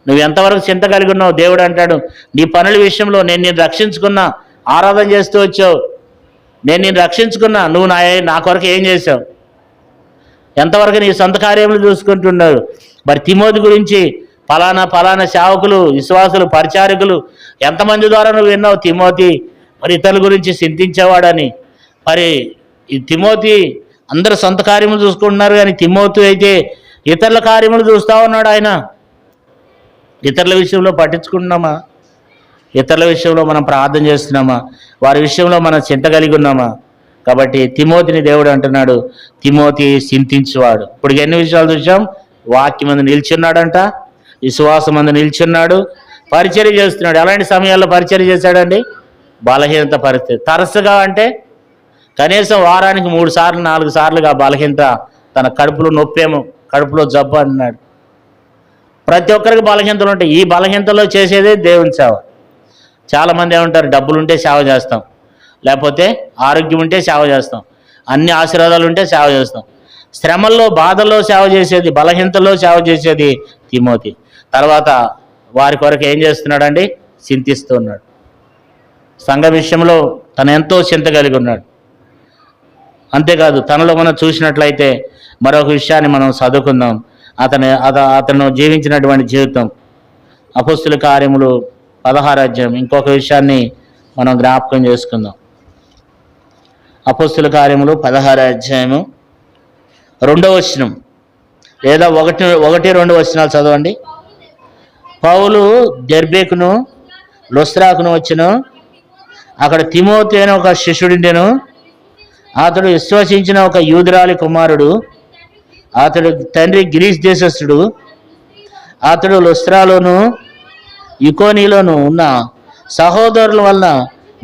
నువ్వు ఎంతవరకు చింత కలిగి ఉన్నావు? దేవుడు అంటాడు, నీ పనుల విషయంలో నేను రక్షించుకున్నా, ఆరాధన చేస్తూ వచ్చావు, నేను రక్షించుకున్నా, నువ్వు నా కొరకు ఏం చేసావు? ఎంతవరకు నీ సొంత కార్యములు చూసుకుంటున్నావు? మరి తిమోతి గురించి ఫలానా సేవకులు, విశ్వాసులు, పరిచారకులు ఎంతమంది ద్వారా నువ్వు విన్నావు? తిమోతి మరి ఇతరుల గురించి చింతించేవాడని. మరి ఈ తిమోతి అందరూ సొంత కార్యములు చూసుకుంటున్నారు, కానీ తిమోతి అయితే ఇతరుల కార్యములు చూస్తూ ఉన్నాడు. ఆయన ఇతరుల విషయంలో పట్టించుకుంటున్నామా? ఇతరుల విషయంలో మనం ప్రార్థన చేస్తున్నామా? వారి విషయంలో మనం చింత కలిగి ఉన్నామా? కాబట్టి తిమోతిని దేవుడు అంటున్నాడు, తిమోతి చింతించేవాడు. ఇప్పుడు ఎన్ని విషయాలు చూసాం? వాక్యం మంది నిల్చున్నాడంట, విశ్వాసం మంది నిల్చున్నాడు, పరిచర్య చేస్తున్నాడు. ఎలాంటి సమయాల్లో పరిచర్య చేశాడండి? బలహీనత పరిస్థితి. తరచుగా అంటే కనీసం వారానికి 3 సార్లు 4 సార్లుగా బలహీనత, తన కడుపులో నొప్పేమో, కడుపులో జబ్బు అన్నాడు. ప్రతి ఒక్కరికి బలహీనతలు ఉంటాయి. ఈ బలహీనతలో చేసేదే దేవుని సేవ. చాలామంది ఏమంటారు, డబ్బులుంటే సేవ చేస్తాం, లేకపోతే ఆరోగ్యం ఉంటే సేవ చేస్తాం, అన్ని ఆశీర్వాదాలు ఉంటే సేవ చేస్తాం. శ్రమల్లో, బాధల్లో సేవ చేసేది, బలహీనతల్లో సేవ చేసేది తిమోతి. తర్వాత వారి కొరకు ఏం చేస్తున్నాడండి? చింతిస్తూ ఉన్నాడు. సంఘ విషయంలో తను ఎంతో చింత కలిగి ఉన్నాడు. అంతేకాదు, తనలో మనం చూసినట్లయితే మరొక విషయాన్ని మనం చదువుకుందాం. అతను జీవించినటువంటి జీవితం. అపొస్తలుల కార్యములు 16వ అధ్యాయం. ఇంకొక విషయాన్ని మనం జ్ఞాపకం చేసుకుందాం. అపొస్తలుల కార్యములు 16వ అధ్యాయము 2వ వచనం, లేదా 1-2 వచనాలు చదవండి. పౌలు దెర్బేకును లుస్త్రాకును వచ్చెను. అక్కడ తిమోతి అనే ఒక శిష్యుడుండెను. అతడు విశ్వసించిన ఒక యూదురాలి కుమారుడు. అతడు తండ్రి గ్రీస్ దేశస్థుడు. అతడు లుస్త్రాలోను ఇకోనీలోను ఉన్న సహోదరుల వలన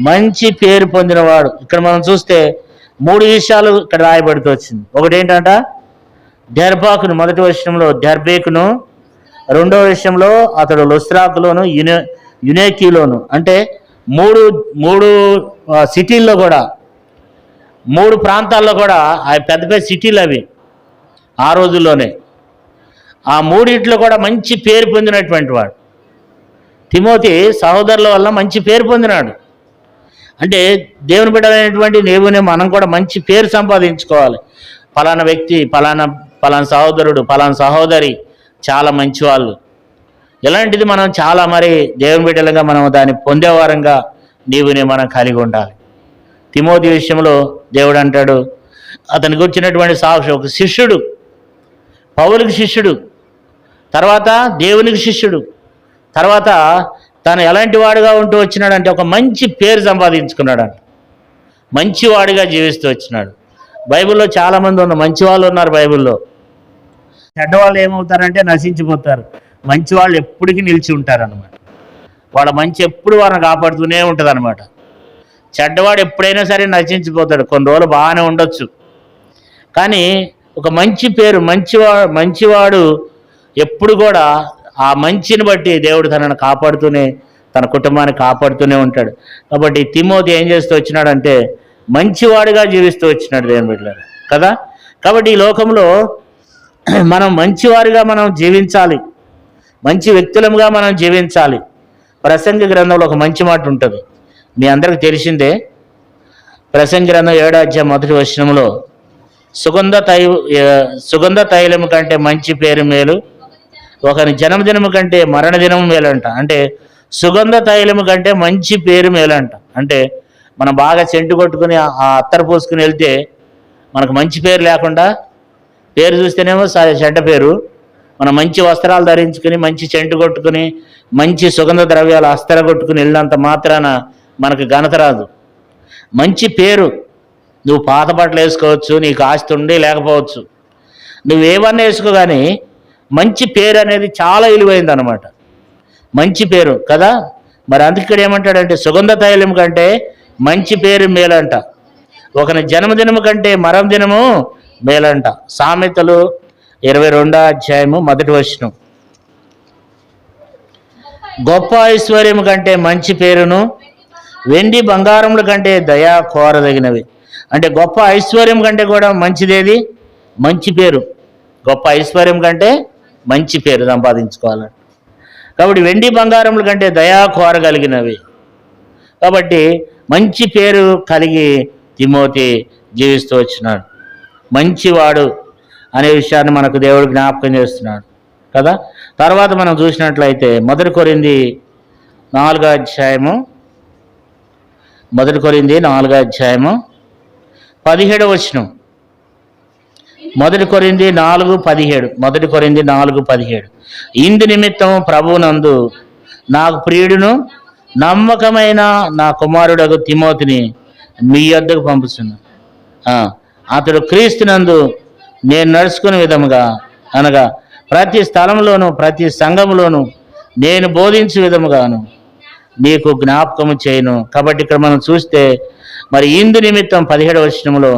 మంచి పేరు పొందినవాడు. ఇక్కడ మనం చూస్తే 3 విషయాలు ఇక్కడ రాయబడుతూ వచ్చింది. ఒకటి ఏంటంట, దెర్బాకును, మొదటి విషయంలో దెర్బేకును, 2వ విషయంలో అతడు లుస్త్రాకులోను యునేకీలోను. అంటే మూడు సిటీల్లో కూడా, 3 ప్రాంతాల్లో కూడా, అవి పెద్ద పెద్ద సిటీలు అవి ఆ రోజుల్లోనే. ఆ 3 కూడా మంచి పేరు పొందినటువంటి వాడు. తిమోతి సహోదరుల వల్ల మంచి పేరు పొందినాడు. అంటే దేవుని బిడ్డలైనటువంటి నీవునే మనం కూడా మంచి పేరు సంపాదించుకోవాలి. ఫలానా వ్యక్తి, ఫలానా సహోదరుడు, ఫలానా సహోదరి చాలా మంచి వాళ్ళు. ఇలాంటిది మనం చాలా మరి దేవుని బిడ్డలుగా మనం దాన్ని పొందేవారంగా నీవునే మనం కలిగి ఉండాలి. తిమోతి విషయంలో దేవుడు అంటాడు, అతని గురించినటువంటి సాక్షి, ఒక శిష్యుడు, పౌలుకి శిష్యుడు, తర్వాత దేవునికి శిష్యుడు, తర్వాత తను ఎలాంటి వాడుగా ఉంటూ వచ్చినాడంటే ఒక మంచి పేరు సంపాదించుకున్నాడంట. మంచివాడిగా జీవిస్తూ వచ్చినాడు. బైబిల్లో చాలామంది ఉన్నారు, మంచి వాళ్ళు ఉన్నారు బైబిల్లో. చెడ్డవాళ్ళు ఏమవుతారంటే నశించిపోతారు. మంచి వాళ్ళు ఎప్పటికీ నిలిచి ఉంటారన్నమాట. వాళ్ళ మంచి ఎప్పుడు వాళ్ళని కాపాడుతూనే ఉంటుంది అనమాట. చెడ్డవాడు ఎప్పుడైనా సరే నశించిపోతాడు. కొన్ని రోజులు బాగానే ఉండొచ్చు, కానీ ఒక మంచి పేరు, మంచివాడు ఎప్పుడు కూడా ఆ మంచిని బట్టి దేవుడు తనను కాపాడుతూనే, తన కుటుంబాన్ని కాపాడుతూనే ఉంటాడు. కాబట్టి తిమోతి ఏం చేస్తూ వచ్చినాడంటే మంచివాడిగా జీవిస్తూ వచ్చినాడు దేవుని బిడ్డలారా కదా. కాబట్టి ఈ లోకంలో మనం మంచివారిగా మనం జీవించాలి, మంచి వ్యక్తులముగా మనం జీవించాలి. ప్రసంగి గ్రంథంలో ఒక మంచి మాట ఉంటుంది, మీ అందరికి తెలిసిందే. ప్రసంగి గ్రంథం 7వ అధ్యాయం 1వ వచనంలో, సుగంధ తైలము కంటే మంచి పేరు మేలు, ఒకని జన్మదినము కంటే మరణ దినము మేలంట. అంటే సుగంధ తైలము కంటే మంచి పేరు మేలంట. అంటే మనం బాగా సెంటు కొట్టుకుని ఆ అత్తరు పోసుకుని వెళ్తే మనకు మంచి పేరు లేకుండా, పేరు చూస్తేనేమో చెడ్డ పేరు, మనం మంచి వస్త్రాలు ధరించుకుని మంచి సెంటు కొట్టుకుని మంచి సుగంధ ద్రవ్యాలు అస్తర కొట్టుకుని వెళ్ళినంత మాత్రాన మనకు ఘనత రాదు. మంచి పేరు, నువ్వు పాత బట్టలు వేసుకోవచ్చు, నీకు ఆస్తి ఉండి లేకపోవచ్చు, నువ్వేమన్నా వేసుకో, కానీ మంచి పేరు అనేది చాలా విలువైంది అనమాట. మంచి పేరు కదా. మరి అందుకే ఇక్కడ ఏమంటాడంటే సుగంధ తైలం కంటే మంచి పేరు మేలంట, ఒకని జన్మదినము కంటే మరణ దినము మేలంట. సామెతలు 22వ అధ్యాయము 1వ వచనం. గొప్ప ఐశ్వర్యము కంటే మంచి పేరును వెండి బంగారముల కంటే దయా కోరదగినవి. అంటే గొప్ప ఐశ్వర్యం కంటే కూడా మంచిదేది? మంచి పేరు. గొప్ప ఐశ్వర్యం కంటే మంచి పేరు సంపాదించుకోవాలంటే, కాబట్టి వెండి బంగారముల కంటే దయా కోరగలిగినవి. కాబట్టి మంచి పేరు కలిగి తిమోతి జీవిస్తూ వచ్చినాడు. మంచివాడు అనే విషయాన్ని మనకు దేవుడు జ్ఞాపకం చేస్తున్నాడు కదా. తర్వాత మనం చూసినట్లయితే 1 కొరింథీ 4వ అధ్యాయము 1 కొరింథీ 4వ అధ్యాయము 17వ వచనం. 1 కొరింథీ 4:17. 1 కొరింథీ 4:17. ఇందు నిమిత్తం ప్రభువునందు నాకు ప్రియుడును నమ్మకమైన నా కుమారుడగు తిమోతిని మీ యొద్దకు పంపుతున్నాను. అతడు క్రీస్తునందు నేను నడుచుకునే విధముగా, అనగా ప్రతి స్థలంలోనూ ప్రతి సంఘములోనూ నేను బోధించే విధముగాను నీకు జ్ఞాపకము చేయను. కాబట్టి ఇక్కడ మనం చూస్తే మరి ఇందు నిమిత్తం 17వ వచనంలో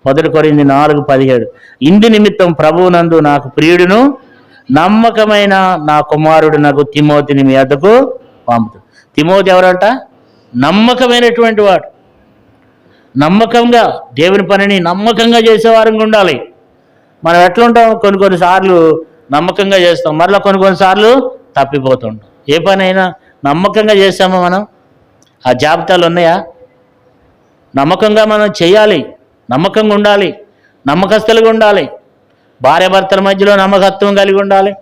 1 కొరింథీ 4:17 ఇందు నిమిత్తం ప్రభువునందు నాకు ప్రియుడును నమ్మకమైన నా కుమారుడు నాకు తిమోతిని మీ వద్దకు పంపుతాడు. తిమోతి ఎవరంట? నమ్మకమైనటువంటి వాడు. నమ్మకంగా దేవుని పనిని నమ్మకంగా చేసేవారంగా ఉండాలి. మనం ఎట్లుంటాం? కొన్నిసార్లు నమ్మకంగా చేస్తాం, మరలా కొన్నిసార్లు తప్పిపోతుంటాం. ఏ పనైనా నమ్మకంగా చేస్తామో మనం ఆ జాబితాలు ఉన్నాయా? నమ్మకంగా మనం చేయాలి, నమ్మకంగా ఉండాలి, నమ్మకస్తులుగా ఉండాలి. భార్యాభర్తల మధ్యలో నమ్మకత్వం కలిగి ఉండాలి,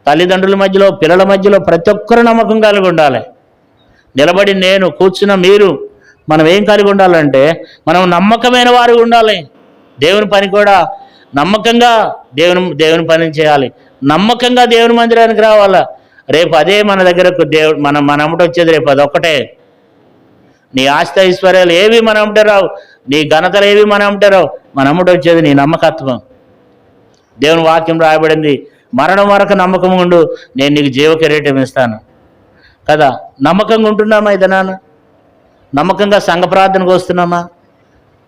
తల్లిదండ్రుల మధ్యలో, పిల్లల మధ్యలో ప్రతి ఒక్కరు నమ్మకం కలిగి ఉండాలి. నిలబడి నేను, కూర్చున్న మీరు, మనం ఏం కలిగి ఉండాలంటే మనం నమ్మకమైన వారు ఉండాలి. దేవుని పని కూడా నమ్మకంగా దేవుని పని చేయాలి, నమ్మకంగా దేవుని మందిరానికి రావాలా. రేపు అదే మన దగ్గరకు దేవుడు మన అమ్మట వచ్చేది రేపు అదొక్కటే. నీ ఆస్తి ఐశ్వర్యాలు ఏవి మన అమ్మటే రావు, నీ ఘనతలు ఏవి మన అమ్మటే రావు. మన అమ్మట వచ్చేది నీ నమ్మకత్వం. దేవుని వాక్యం రాయబడింది, మరణం వరకు నమ్మకం ఉండు, నేను నీకు జీవ కిరీటం ఇస్తాను కదా. నమ్మకంగా ఉంటున్నామా? ఇదనాన్న నమ్మకంగా సంఘ ప్రార్థనకు వస్తున్నామా?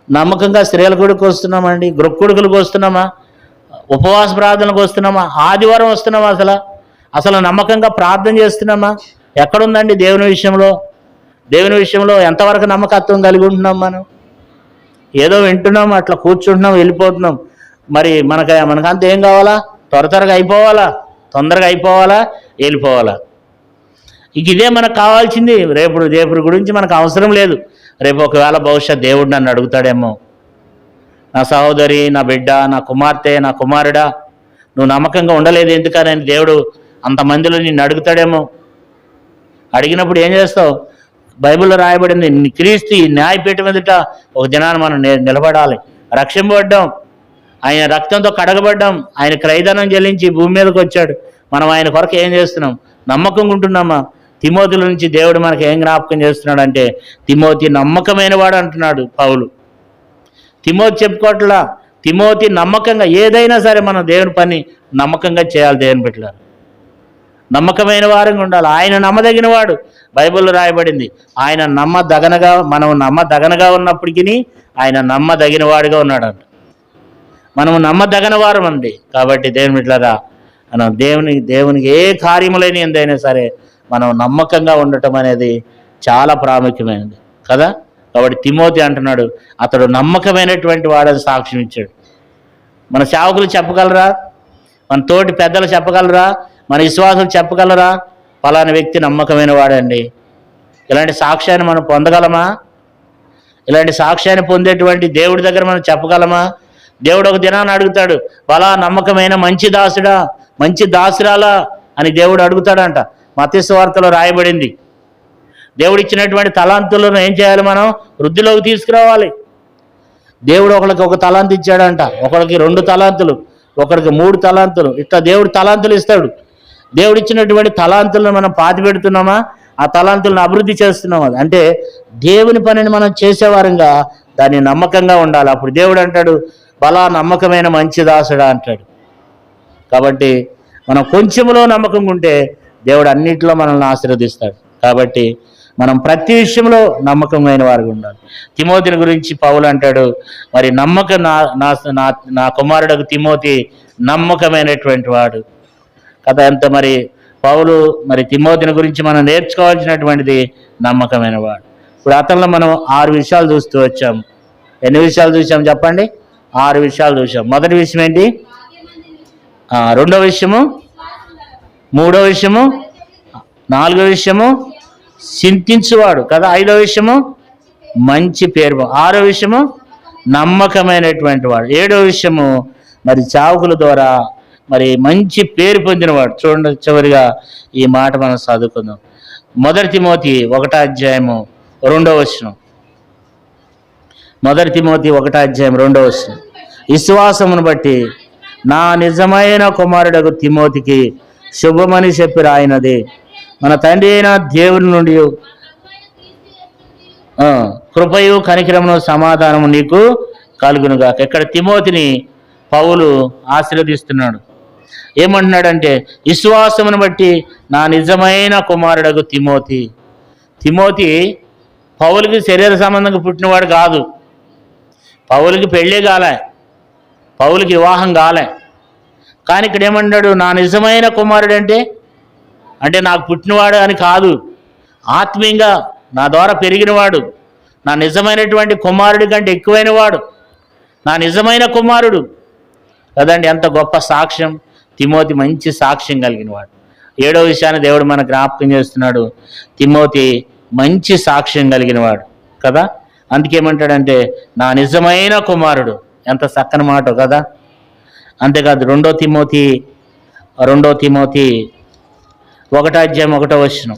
నమ్మకంగా స్త్రీల కొడుకు వస్తున్నామా అండి? గృక్కుడుకులకు వస్తున్నామా? ఉపవాస ప్రార్థనకు వస్తున్నామా? ఆదివారం వస్తున్నామా? అసలు నమ్మకంగా ప్రార్థన చేస్తున్నామా? ఎక్కడుందండి దేవుని విషయంలో? దేవుని విషయంలో ఎంతవరకు నమ్మకత్వం కలిగి ఉంటున్నాం మనం? ఏదో వింటున్నాం, అట్లా కూర్చుంటున్నాం, వెళ్ళిపోతున్నాం. మరి మనకంత ఏం కావాలా? త్వరగా అయిపోవాలా, తొందరగా అయిపోవాలా, వెళ్ళిపోవాలా. ఇదే మనకు కావాల్సింది. రేపు గురించి మనకు అవసరం లేదు. రేపు ఒకవేళ బహుశా దేవుడు నన్ను అడుగుతాడేమో, నా సహోదరి, నా బిడ్డ, నా కుమార్తె, నా కుమారుడా, నువ్వు నమ్మకంగా ఉండలేదు ఎందుకని దేవుడు అంతమందిలో నిన్ను అడుగుతాడేమో. అడిగినప్పుడు ఏం చేస్తావు? బైబిల్లో రాయబడింది, క్రీస్తు న్యాయపీఠం ఎదుట ఒక దినాన్ని మనం నిలబడాలి. రక్షింపబడ్డాం, ఆయన రక్తంతో కడగబడ్డాం, ఆయన క్రయధనం చెల్లించి భూమి మీదకి వచ్చాడు. మనం ఆయన కొరకు ఏం చేస్తున్నాం? నమ్మకంగా ఉంటున్నామా? తిమోతిల నుంచి దేవుడు మనకి ఏం జ్ఞాపకం చేస్తున్నాడు అంటే, తిమోతి నమ్మకమైన వాడు అంటున్నాడు పౌలు. తిమోతి చెప్పుకోవట్లా, తిమోతి నమ్మకంగా ఏదైనా సరే మనం దేవుని పని నమ్మకంగా చేయాలి. దేవుని బిడ్డలారా, నమ్మకమైన వారంగా ఉండాలి. ఆయన నమ్మదగిన వాడు. బైబిల్లో రాయబడింది, ఆయన మనం నమ్మదగనగా ఉన్నప్పటికీ ఆయన నమ్మదగిన వాడిగా ఉన్నాడంట. మనము నమ్మదగిన వారం అండి. కాబట్టి దేవుని బిడ్డలారా, మనం దేవునికి ఏ కార్యములైన ఎందైనా సరే మనం నమ్మకంగా ఉండటం అనేది చాలా ప్రాముఖ్యమైనది కదా. కాబట్టి తిమోతి అంటున్నాడు, అతడు నమ్మకమైనటువంటి వాడని సాక్ష్యం ఇచ్చాడు. మన సేవకులు చెప్పగలరా? మన తోటి పెద్దలు చెప్పగలరా? మన విశ్వాసులు చెప్పగలరా? ఫలానా వ్యక్తి నమ్మకమైన వాడండి. ఇలాంటి సాక్ష్యాన్ని మనం పొందగలమా? ఇలాంటి సాక్ష్యాన్ని పొందేటువంటి దేవుడి దగ్గర మనం చెప్పగలమా? దేవుడు ఒక దినాన్ని అడుగుతాడు, ఫలా నమ్మకమైన మంచి దాసుడా, మంచి దాసురాలా, అని దేవుడు అడుగుతాడంట. మత్తయి సువార్తలో రాయబడింది. దేవుడిచ్చినటువంటి తలాంతులను ఏం చేయాలి? మనం వృద్ధిలోకి తీసుకురావాలి. దేవుడు ఒకరికి 1 తలాంతు ఇచ్చాడంట, ఒకరికి 2 తలాంతులు, ఒకరికి 3 తలాంతులు, ఇట్లా దేవుడు తలాంతులు ఇస్తాడు. దేవుడు ఇచ్చినటువంటి తలాంతులను మనం పాతి పెడుతున్నామా? ఆ తలాంతులను అభివృద్ధి చేస్తున్నామా? అంటే దేవుని పనిని మనం చేసేవారంగా దాన్ని నమ్మకంగా ఉండాలి. అప్పుడు దేవుడు అంటాడు, బలా నమ్మకమైన మంచి దాసుడా అంటాడు. కాబట్టి మనం కొంచెంలో నమ్మకంగా ఉంటే దేవుడు అన్నింటిలో మనల్ని ఆశీర్వదిస్తాడు. కాబట్టి మనం ప్రతి విషయంలో నమ్మకమైన వారికి ఉండాలి. తిమోతిని గురించి పౌలు అంటాడు, మరి నమ్మకం నా కుమారుడు తిమోతి నమ్మకమైనటువంటి వాడు కదా. ఎంత మరి పౌలు మరి తిమోతిని గురించి మనం నేర్చుకోవాల్సినటువంటిది నమ్మకమైన వాడు. ఇప్పుడు అతనిలో మనం 6 విషయాలు చూస్తూ వచ్చాము. ఎన్ని విషయాలు చూసాం చెప్పండి? 6 విషయాలు చూసాం. మొదటి విషయం ఏంటి? రెండో విషయము, మూడో విషయము, నాలుగో విషయము చింతించువాడు కదా. 5వ విషయము మంచి పేరు. 6వ విషయము నమ్మకమైనటువంటి వాడు. 7వ విషయము మరి చావుకుల ద్వారా మరి మంచి పేరు పొందినవాడు. చూడండి, చివరిగా ఈ మాట మనం చదువుకుందాం. మొదటి తిమోతి 1వ అధ్యాయము 2వ వచనం. మొదటి తిమోతి 1వ అధ్యాయం 2వ వచనం. విశ్వాసమును బట్టి నా నిజమైన కుమారుడకు తిమోతికి శుభమని చెప్పి రాయినది మన తండ్రి అయిన దేవుని నుండి కృపయు కనికరమును సమాధానము నీకు కలుగునుగాక. ఇక్కడ తిమోతిని పౌలు ఆశీర్వదిస్తున్నాడు. ఏమంటున్నాడంటే, విశ్వాసమును బట్టి నా నిజమైన కుమారుడకు తిమోతి. తిమోతి పౌలుకి శరీర సంబంధంగా పుట్టినవాడు కాదు. పౌలుకి పెళ్ళే కాలే, పౌలుకి వివాహం కాలే. కానీ ఇక్కడ ఏమంటాడు, నా నిజమైన కుమారుడు అంటే నాకు పుట్టినవాడు అని కాదు, ఆత్మీయంగా నా ద్వారా పెరిగినవాడు, నా నిజమైనటువంటి కుమారుడి కంటే ఎక్కువైన వాడు, నా నిజమైన కుమారుడు కదండి. ఎంత గొప్ప సాక్ష్యం! తిమోతి మంచి సాక్ష్యం కలిగిన వాడు. 7వ విషయాన్ని దేవుడు మనకు జ్ఞాపకం చేస్తున్నాడు, తిమోతి మంచి సాక్ష్యం కలిగిన వాడు కదా. అందుకేమంటాడంటే నా నిజమైన కుమారుడు. ఎంత చక్కని మాట కదా. అంతేకాదు 2వ తిమోతి 1వ అధ్యాయం 1వ వచనం.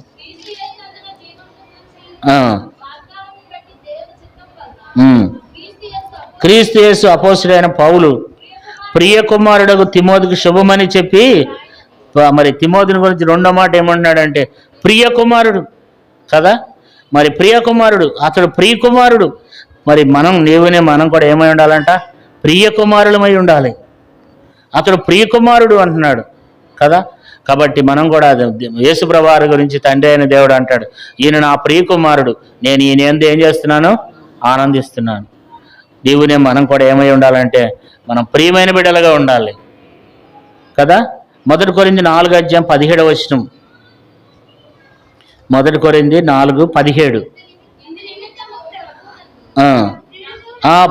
క్రీస్తు యేసు అపోస్తుడైన పౌలు ప్రియ కుమారుడకు తిమోతికి శుభమని చెప్పి, మరి తిమోతిని గురించి 2వ మాట ఏమంటున్నాడంటే ప్రియ కుమారుడు కదా. మరి ప్రియ కుమారుడు, అతడు ప్రియ కుమారుడు. మరి మనం కూడా ఏమై ఉండాలంట? ప్రియ కుమారులమై ఉండాలి. అతడు ప్రియ కుమారుడు అంటున్నాడు కదా. కాబట్టి మనం కూడా యేసుప్రభువు వారి గురించి తండ్రి అయిన దేవుడు అంటాడు, ఈయన నా ప్రియ కుమారుడు, నేను ఈయన యందు ఏం చేస్తున్నాను? ఆనందిస్తున్నాను. దేవునే మనం కూడా ఏమై ఉండాలంటే మనం ప్రియమైన బిడ్డలుగా ఉండాలి కదా. 1 కొరింథీ 4వ అధ్యాయం 17వ వచనం. 1 కొరింథీ 4:17.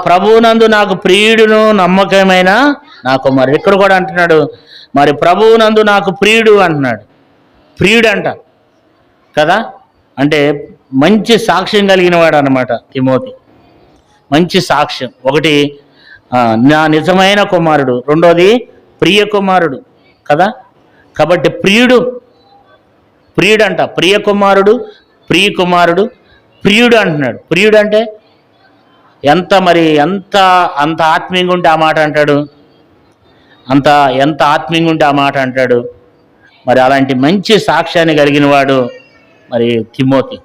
ప్రభువునందు నాకు ప్రియుడును నమ్మకమైన నా కుమారుడు. ఇక్కడ కూడా అంటున్నాడు, మరి ప్రభువునందు నాకు ప్రియుడు అంటున్నాడు. ప్రియుడు అంట కదా. అంటే మంచి సాక్ష్యం కలిగిన వాడు అన్నమాట తిమోతి. మంచి సాక్ష్యం. ఒకటి నా నిజమైన కుమారుడు, రెండోది ప్రియ కుమారుడు కదా. కాబట్టి ప్రియుడు అంట. ప్రియ కుమారుడు, ప్రియుడు అంటున్నాడు. ప్రియుడు అంటే ఎంత అంత ఆత్మీయంగా ఉంటే ఆ మాట అంటాడు. ఎంత ఆత్మీయంగా ఉంటే ఆ మాట అంటాడు. మరి అలాంటి మంచి సాక్ష్యాన్ని కలిగిన వాడు మరి తిమోతి.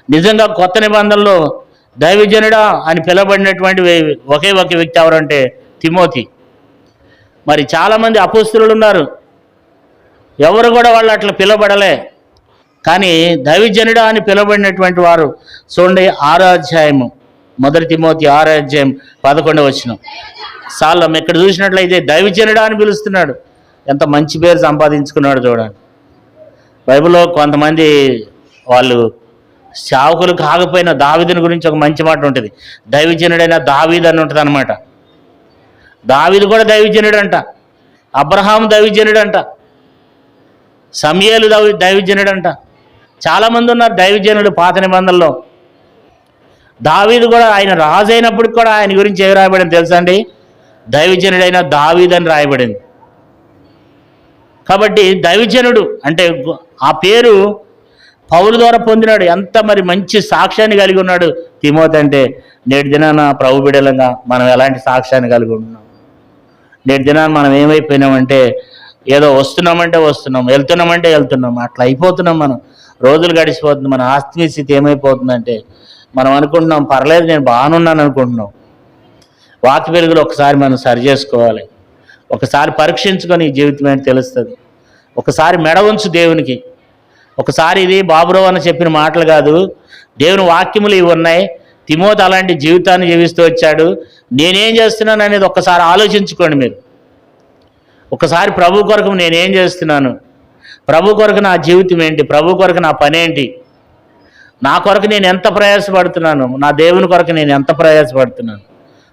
నిజంగా కొత్త నిబంధనలో దైవజనుడా అని పిలవబడినటువంటి ఒకే ఒక వ్యక్తి ఎవరంటే తిమోతి. మరి చాలామంది అపోస్తలులు ఉన్నారు, ఎవరు కూడా వాళ్ళు అట్లా పిలవబడలే. కానీ దైవజనుడా అని పిలవబడినటువంటి వారు చూడండి, 6వ అధ్యాయము 1 తిమోతి 6వ అధ్యాయం 11వ వచనం. సాలం ఇక్కడ చూసినట్లయితే దైవజనుడా అని పిలుస్తున్నాడు. ఎంత మంచి పేరు సంపాదించుకున్నాడు చూడండి. బైబిల్లో కొంతమంది వాళ్ళు సేవకులు కాకపోయినా దావీదుని గురించి ఒక మంచి మాట ఉంటుంది, దైవజనుడైన దావీదు అని ఉంటుంది అనమాట. దావీదు కూడా దైవజనుడు అంట, అబ్రహాం దైవజనుడు అంట, సమూయేలు దైవజనుడు అంట. చాలామంది ఉన్నారు దైవజనుడు పాత నిబంధనలో. దావీదు కూడా ఆయన రాజు అయినప్పటికి కూడా ఆయన గురించి ఏమి రాయబడింది తెలుసా అండి? దైవజనుడైన దావీదు అని రాయబడింది. కాబట్టి దైవజనుడు అంటే ఆ పేరు పౌలు ద్వారా పొందినాడు. ఎంత మరి మంచి సాక్ష్యాన్ని కలిగి ఉన్నాడు తిమోతి అంటే. నేటి దినాన ప్రభు బిడ్డలంగా మనం ఎలాంటి సాక్ష్యాన్ని కలిగి ఉన్నాం? నేటి దినాన మనం ఏమైపోయినామంటే ఏదో వస్తున్నామంటే వస్తున్నాం, వెళ్తున్నామంటే వెళ్తున్నాం, అట్లా అయిపోతున్నాం. మనం రోజులు గడిచిపోతుంది. మన ఆత్మీయ స్థితి ఏమైపోతుందంటే మనం అనుకుంటున్నాం పర్లేదు నేను బాగానున్నాను అనుకుంటున్నాం. వాక్య వెలుగులో ఒకసారి మనం సరి చేసుకోవాలి. ఒకసారి పరీక్షించుకొని ఈ జీవితం ఏంటి తెలుస్తుంది. ఒకసారి మెడ ఉంచు దేవునికి. ఒకసారి ఇది బాబురావు అని చెప్పిన మాటలు కాదు, దేవుని వాక్యములు ఇవి ఉన్నాయి. తిమోతి అలాంటి జీవితాన్ని జీవిస్తూ వచ్చాడు. నేనేం చేస్తున్నాను అనేది ఒక్కసారి ఆలోచించుకోండి మీరు. ఒకసారి ప్రభు కొరకు నేనేం చేస్తున్నాను, ప్రభు కొరకు నా జీవితం ఏంటి, ప్రభు కొరకు నా పని ఏంటి, నా కొరకు నేను ఎంత ప్రయాసపడుతున్నాను, నా దేవుని కొరకు నేను ఎంత ప్రయాసపడుతున్నాను.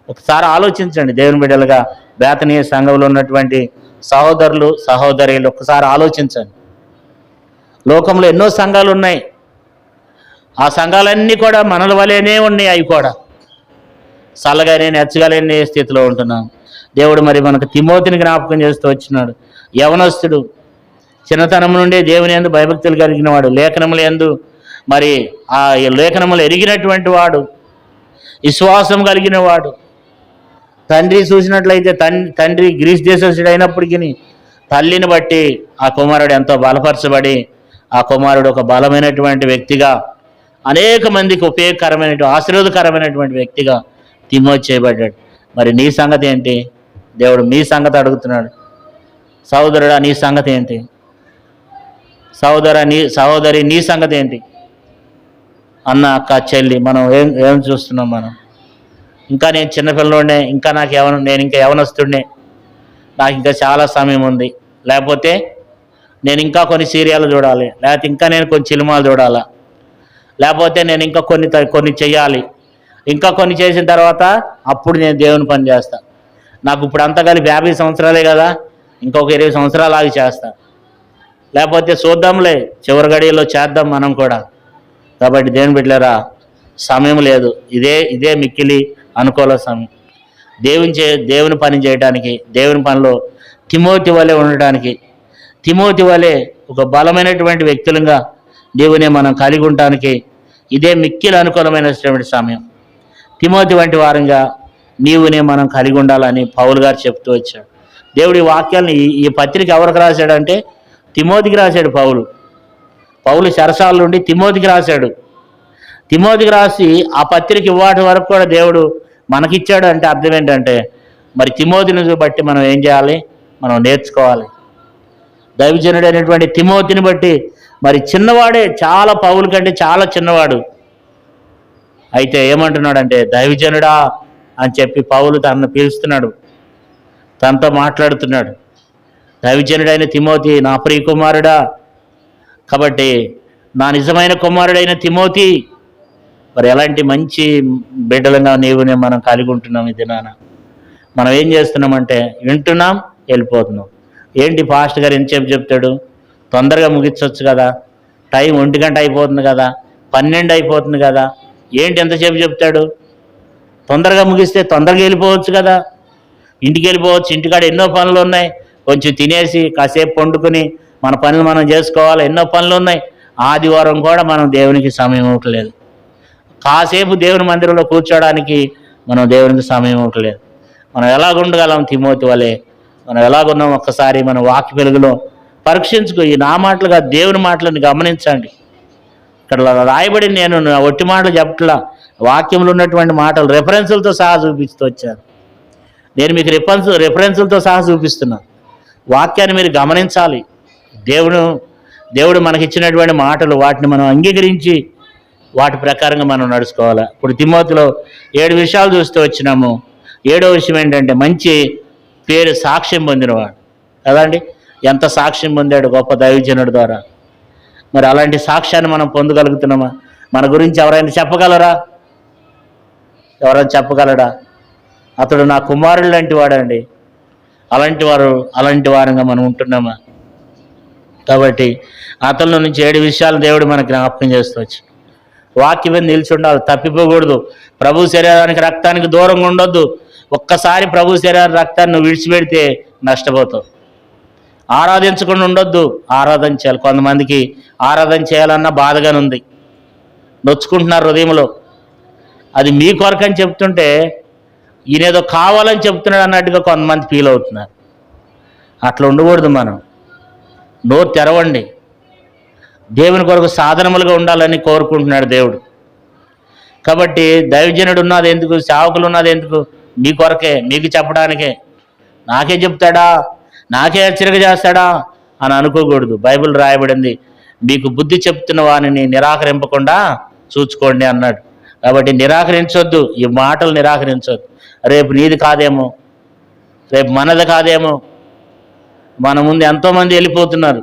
ఒకసారి ఆలోచించండి. దేవుని బిడ్డలుగా బేతనీయ సంఘంలో ఉన్నటువంటి సహోదరులు సహోదరులు ఒకసారి ఆలోచించండి. లోకంలో ఎన్నో సంఘాలు ఉన్నాయి. ఆ సంఘాలన్నీ కూడా మనల వలెనే ఉన్నాయి. అవి కూడా చల్లగానే నెచ్చగలేని స్థితిలో ఉంటున్నాం. దేవుడు మరి మనకు తిమోతిని జ్ఞాపకం చేస్తూ వచ్చినాడు. యవనస్తుడు, చిన్నతనం నుండే దేవుని యందు భయభక్తులు కలిగిన వాడు, లేఖనముల యందు మరి ఆ లేఖనములు ఎరిగినటువంటి వాడు, విశ్వాసం కలిగిన వాడు. తండ్రి చూసినట్లయితే తండ్రి గ్రీస్ దేశస్థుడు అయినప్పటికీ తల్లిని బట్టి ఆ కుమారుడు ఎంతో బలపరచబడి ఆ కుమారుడు ఒక బలమైనటువంటి వ్యక్తిగా, అనేక మందికి ఉపయోగకరమైనటువంటి ఆశీర్వాదకరమైనటువంటి వ్యక్తిగా తిమోతి చేయబడ్డాడు. మరి నీ సంగతి ఏంటి? దేవుడు మీ సంగతి అడుగుతున్నాడు. సహోదరుడా నీ సంగతి ఏంటి? సహోదరి నీ సంగతి ఏంటి? అన్న అక్క చెల్లి మనం ఏం చూస్తున్నాం? మనం ఇంకా నేను చిన్నపిల్లలోనే, ఇంకా నేను ఇంకా యవనస్తుడినే, నాకు ఇంకా చాలా సమయం ఉంది, లేకపోతే నేను ఇంకా కొన్ని సీరియల్ చూడాలి, లేకపోతే ఇంకా నేను కొన్ని సినిమాలు చూడాలా, లేకపోతే నేను ఇంకా కొన్ని చెయ్యాలి, ఇంకా కొన్ని చేసిన తర్వాత అప్పుడు నేను దేవుని పని చేస్తా. నాకు ఇప్పుడు అంతా కలిపి 50 సంవత్సరాలే కదా, ఇంకొక 20 సంవత్సరాలు ఆగి చేస్తా, లేకపోతే చూద్దాంలే చివరి గడియలో చేద్దాం మనం కూడా. కాబట్టి దేవుని బిడ్డలారా సమయం లేదు. ఇదే మిక్కిలి అనుకూల సమయం. దేవుని పని చేయడానికి, దేవుని పనిలో తిమోతి వలె ఉండటానికి, తిమోతి వలె ఒక బలమైనటువంటి వ్యక్తులుగా దేవుని మనం కలిగి ఉండటానికి ఇదే మిక్కిలి అనుకూలమైనటువంటి సమయం. తిమోతి వంటి వారంగా నీవునే మనం కలిగి ఉండాలని పౌలు గారు చెప్తూ వచ్చాడు. దేవుడి వాక్యాలను ఈ పత్రిక ఎవరికి రాశాడంటే తిమోతికి రాశాడు. పౌలు చెరసాల నుండి తిమోతికి రాశాడు. తిమోతికి రాసి ఆ పత్రిక ఇవ్వటి వరకు కూడా దేవుడు మనకిచ్చాడు. అంటే అర్థం ఏంటంటే మరి తిమోతిని బట్టి మనం ఏం చేయాలి? మనం నేర్చుకోవాలి. దైవజనుడు అనేటువంటి తిమోతిని బట్టి మరి చిన్నవాడే, చాలా పౌలు కంటే చాలా చిన్నవాడు. అయితే ఏమంటున్నాడంటే దైవజనుడా అని చెప్పి పౌలు తనను పిలుస్తున్నాడు, తనతో మాట్లాడుతున్నాడు. దైవజనుడైన తిమోతి నా ప్రియ కుమారుడా, కాబట్టి నా నిజమైన కుమారుడైన తిమోతి, మరి ఎలాంటి మంచి బిడ్డలుగా నీవునే మనం కలిగి ఉంటున్నాం. ఈ దినాన మనం ఏం చేస్తున్నామంటే వింటున్నాం, వెళ్ళిపోతున్నాం. ఏంటి పాస్టర్ గారు ఎంతసేపు చెప్తాడు? తొందరగా ముగించవచ్చు కదా, టైం 1 గంట అయిపోతుంది కదా, 12 అయిపోతుంది కదా, ఏంటి ఎంతసేపు చెప్తాడు? తొందరగా ముగిస్తే తొందరగా వెళ్ళిపోవచ్చు కదా, ఇంటికి వెళ్ళిపోవచ్చు. ఇంటికాడ ఎన్నో పనులు ఉన్నాయి, కొంచెం తినేసి కాసేపు పండుకొని మన పనులు మనం చేసుకోవాలి. ఎన్నో పనులు ఉన్నాయి. ఆదివారం కూడా మనం దేవునికి సమయం ఇవ్వట్లేదు. కాసేపు దేవుని మందిరంలో కూర్చోడానికి మనం దేవునికి సమయం ఇవ్వట్లేదు. మనం ఎలాగుండగలం? తిమోతి వలె మనం ఎలాగున్నాం? ఒక్కసారి మన వాక్య వెలుగులో పరీక్షించుకో. ఈ నా మాటలుగా దేవుని మాటలను గమనించండి. ఇక్కడ రాయబడి నేను ఒట్టి మాటలు చెప్పట్లా, వాక్యంలో ఉన్నటువంటి మాటలు రెఫరెన్సులతో సహా చూపిస్తూ వచ్చాను. నేను మీకు రెఫరెన్సులతో సహా చూపిస్తున్నాను. వాక్యాన్ని మీరు గమనించాలి. దేవుడు మనకిచ్చినటువంటి మాటలు, వాటిని మనం అంగీకరించి వాటి ప్రకారంగా మనం నడుచుకోవాలి. ఇప్పుడు తిమోతిలో 7 విషయాలు చూస్తూ వచ్చినాము. 7వ విషయం ఏంటంటే మంచి పేరు, సాక్ష్యం పొందినవాడు కదండి. ఎంత సాక్ష్యం పొందాడు గొప్ప దైవజనుడి ద్వారా. మరి అలాంటి సాక్ష్యాన్ని మనం పొందగలుగుతున్నామా? మన గురించి ఎవరైనా చెప్పగలరా? ఎవరైనా చెప్పగలడా? అతడు నా కుమారుడు లాంటి వాడండి. అలాంటి వారంగా మనం ఉంటున్నామా? కాబట్టి అతనిలో నుంచి 7 విషయాలు దేవుడు మనకి జ్ఞాపకం చేస్తవచ్చు. వాక్యం మీద నిలిచి ఉండాలి, తప్పిపోకూడదు. ప్రభు శరీరానికి రక్తానికి దూరంగా ఉండొద్దు. ఒక్కసారి ప్రభు శరీర రక్తాన్ని నువ్వు విడిచిపెడితే నష్టపోతావు. ఆరాధించకుండా ఉండొద్దు, ఆరాధన చేయాలి. కొంతమందికి ఆరాధన చేయాలన్న బాధగానే ఉంది, నొచ్చుకుంటున్నారు హృదయంలో. అది మీ కొరకని చెప్తుంటే ఈయనేదో కావాలని చెప్తున్నాడు అన్నట్టుగా కొంతమంది ఫీల్ అవుతున్నారు. అట్లా ఉండకూడదు. మనం నోరు తెరవండి, దేవుని కొరకు సాధనములుగా ఉండాలని కోరుకుంటున్నాడు దేవుడు. కాబట్టి దైవజనుడు ఉన్నది ఎందుకు, సేవకులు ఉన్నది ఎందుకు? మీ కొరకే, మీకు చెప్పడానికే. నాకే చెప్తాడా, నాకే హెచ్చరిక చేస్తాడా అని అనుకోకూడదు. బైబిల్ రాయబడింది, మీకు బుద్ధి చెప్తున్న వారిని నిరాకరింపకుండా చూసుకోండి అన్నాడు. కాబట్టి నిరాకరించొద్దు, ఈ మాటలు నిరాకరించొద్దు. రేపు నీది కాదేమో, రేపు మనది కాదేమో. మన ముందు ఎంతోమంది వెళ్ళిపోతున్నారు,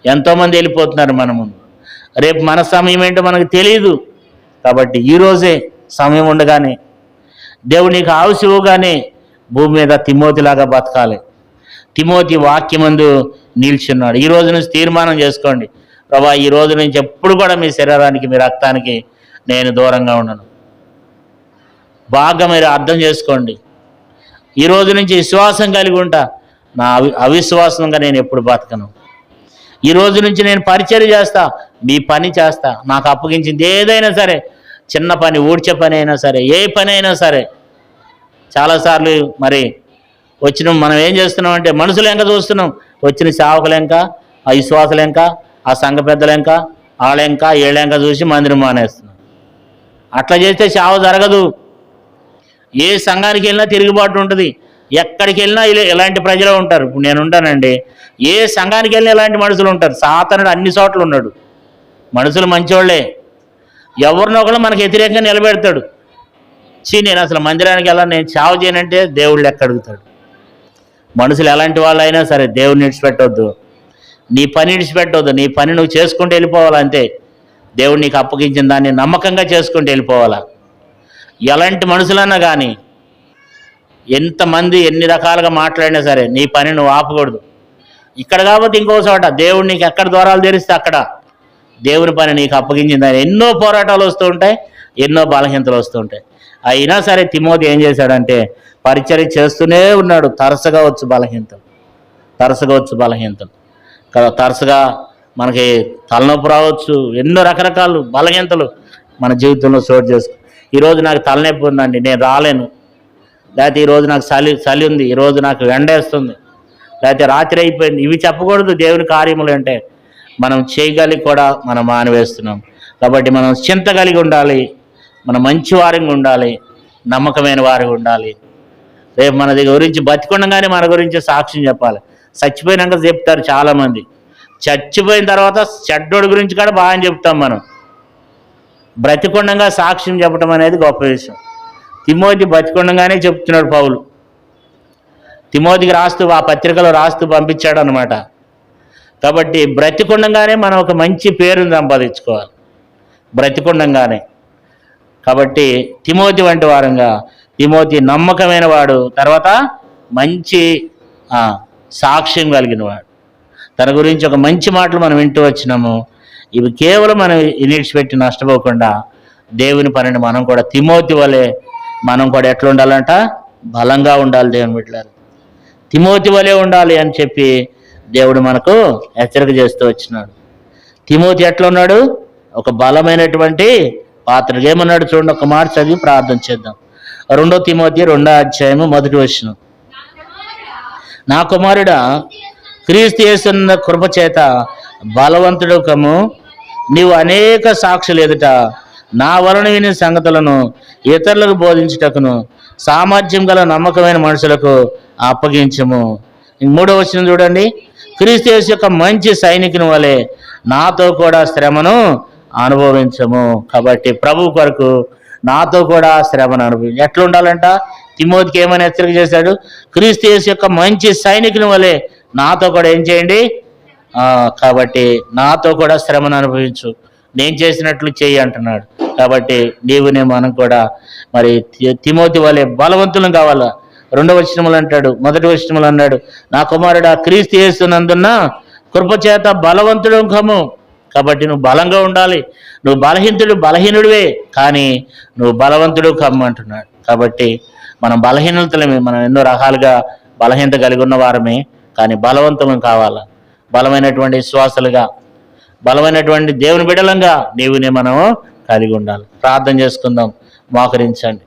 ఎంతోమంది వెళ్ళిపోతున్నారు మన ముందు. రేపు మన సమయం ఏంటో మనకు తెలియదు. కాబట్టి ఈరోజే సమయం ఉండగానే, దేవుడు నీకు ఆయుష్షు ఇవ్వగానే భూమి మీద తిమోతిలాగా బతకాలి. తిమోతి వాక్యమందు నిల్చున్నాడు. ఈ రోజు నుంచి తీర్మానం చేసుకోండి, ప్రభా ఈ రోజు నుంచి ఎప్పుడు కూడా మీ శరీరానికి, మీ రక్తానికి నేను దూరంగా ఉండను. బాగా మీరు అర్థం చేసుకోండి. ఈ రోజు నుంచి విశ్వాసం కలిగి ఉంటా, నా అవిశ్వాసంగా నేను ఎప్పుడు బతకను. ఈ రోజు నుంచి నేను పరిచర్య చేస్తా, మీ పని చేస్తా. నాకు అప్పగించింది ఏదైనా సరే, చిన్న పని, ఊడ్చే పని అయినా సరే, ఏ పని అయినా సరే. చాలాసార్లు మరి మనం ఏం చేస్తున్నాం అంటే మనుషులు ఎంక చూస్తున్నాం, వచ్చిన సేవకులు ఎంక, ఆ విశ్వాసులు ఎంక, ఆ సంఘ పెద్దలు ఎంక, వాళ్ళెంక ఏళ్ళెంక చూసి మందిరం మానేస్తున్నాం. అట్లా చేస్తే సేవ జరగదు. ఏ సంఘానికి వెళ్ళినా తిరుగుబాటు ఉంటుంది, ఎక్కడికి వెళ్ళినా ఇలాంటి ప్రజలు ఉంటారు. ఇప్పుడు నేను ఉంటానండి, ఏ సంఘానికి వెళ్ళినా ఇలాంటి మనుషులు ఉంటారు. సాతానుడు అన్ని చోట్ల ఉన్నాడు. మనుషులు మంచివాళ్లే, ఎవరినొకరు మనకు వ్యతిరేకంగా నిలబెడతాడు. నేను అసలు మందిరానికి వెళ్ళాను, నేను సేవ చేయనంటే దేవుళ్ళు ఎక్క అడుగుతాడు. మనుషులు ఎలాంటి వాళ్ళు అయినా సరే దేవుడిని విడిచిపెట్టవద్దు, నీ పని విడిచిపెట్టవద్దు. నీ పని నువ్వు చేసుకుంటూ వెళ్ళిపోవాలంతే. దేవుడు నీకు అప్పగించిన దాన్ని నమ్మకంగా చేసుకుంటూ వెళ్ళిపోవాలా. ఎలాంటి మనుషులన్నా కానీ, ఎంతమంది ఎన్ని రకాలుగా మాట్లాడినా సరే నీ పని నువ్వు ఆపకూడదు. ఇక్కడ కాబట్టి ఇంకో చోట దేవుడు నీకు ఎక్కడ ద్వారాలు తెరిస్తే అక్కడ దేవుని పని నీకు అప్పగించిందని ఎన్నో పోరాటాలు వస్తూ ఉంటాయి, ఎన్నో బలహీనతలు వస్తూ ఉంటాయి. అయినా సరే తిమోతి ఏం చేశాడంటే పరిచర్య చేస్తూనే ఉన్నాడు. తరచుగా వచ్చు బలహీనతలు కదా, తరచుగా మనకి తలనొప్పి రావచ్చు, ఎన్నో రకరకాల బలహీనతలు మన జీవితంలో చోటు చేసుకో. ఈరోజు నాకు తలనొప్పి ఉందండి, నేను రాలేను. లేకపోతే ఈరోజు నాకు చలి ఉంది, ఈరోజు నాకు ఎండేస్తుంది, లేకపోతే రాత్రి అయిపోయింది. ఇవి చెప్పకూడదు. దేవుని కార్యములు అంటే మనం చేయగలిగి కూడా మనం మానివేస్తున్నాం. కాబట్టి మనం చింత కలిగి ఉండాలి, మనం మంచి వారంగా ఉండాలి, నమ్మకమైన వారిగా ఉండాలి. రేపు మన గురించి బతికుండగానే మన గురించి సాక్ష్యం చెప్పాలి. చచ్చిపోయినాక చెప్తారు చాలామంది, చచ్చిపోయిన తర్వాత చెడ్డోడి గురించి కూడా బాగా చెప్తాం. మనం బ్రతికుండగా సాక్ష్యం చెప్పడం అనేది గొప్ప విషయం. తిమోతి బతికుండగానే చెప్తున్నాడు పౌలు. తిమోతికి రాస్తూ, ఆ పత్రికలో రాస్తూ పంపించాడు అనమాట. కాబట్టి బ్రతికుండగానే మనం ఒక మంచి పేరుని సంపాదించుకోవాలి, బ్రతికుండగానే. కాబట్టి తిమోతి వంటి వారంగా, తిమోతి నమ్మకమైన వాడు, తర్వాత మంచి సాక్ష్యం కలిగిన వాడు. తన గురించి ఒక మంచి మాటలు మనం వింటూ వచ్చినాము. ఇవి కేవలం మనం విడిచిపెట్టి నష్టపోకుండా దేవుని పనిని మనం కూడా తిమోతి వలె మనం కూడా ఎట్లా ఉండాలంట, బలంగా ఉండాలి. దేవుని బిడ్డలారా, తిమోతి వలె ఉండాలి అని చెప్పి దేవుడు మనకు హెచ్చరిక చేస్తూ వచ్చినాడు. తిమోతి ఎట్లా ఉన్నాడు? ఒక బలమైనటువంటి పాత్రగా. ఏమన్నాడు చూడండి, ఒక మాట చదివి ప్రార్థన చేద్దాం. 2 తిమోతి 2వ అధ్యాయము 1వ వచనం. నా కుమారుడా, క్రీస్తు యేసున్న కృప చేత బలవంతుడు కమ్ము. నీవు అనేక సాక్షులు ఎదుట నా వలన విని సంగతులను ఇతరులకు బోధించుటకును సామర్థ్యం గల నమ్మకమైన మనుషులకు అప్పగించము. 3వ వచనం చూడండి. క్రీస్తు యేసు యొక్క మంచి సైనికుని వలె నాతో కూడా శ్రమను అనుభవించము. కాబట్టి ప్రభు కొరకు నాతో కూడా శ్రమను అనుభవించు. ఎట్లా ఉండాలంట? తిమోతికి ఏమని హెచ్చరిక చేశాడు? క్రీస్తు యేసు యొక్క మంచి సైనికుని వలె నాతో కూడా ఏం చేయండి, కాబట్టి నాతో కూడా శ్రమను అనుభవించు, నేను చేసినట్లు చెయ్యి అంటున్నాడు. కాబట్టి మనం కూడా మరి తిమోతి వలె బలవంతులం కావాలా. 2వ వచనములు అంటాడు, 1వ వచనములు అన్నాడు, నా కుమారుడా, క్రీస్తు యేసునందున్న కృపచేత బలవంతుడు కమ్ము. కాబట్టి నువ్వు బలంగా ఉండాలి. నువ్వు బలహీనుడివే, కానీ నువ్వు బలవంతుడు కమ్ము అంటున్నాడు. కాబట్టి మనం బలహీనతలమే, మనం ఎన్నో రకాలుగా బలహీనత కలిగి ఉన్న వారమే. కానీ బలవంతులం కావాలా, బలమైనటువంటి విశ్వాసులుగా, బలమైనటువంటి దేవుని బిడ్డలంగా మనము కలిగి ఉండాలి. ప్రార్థన చేసుకుందాం, మోకరించండి.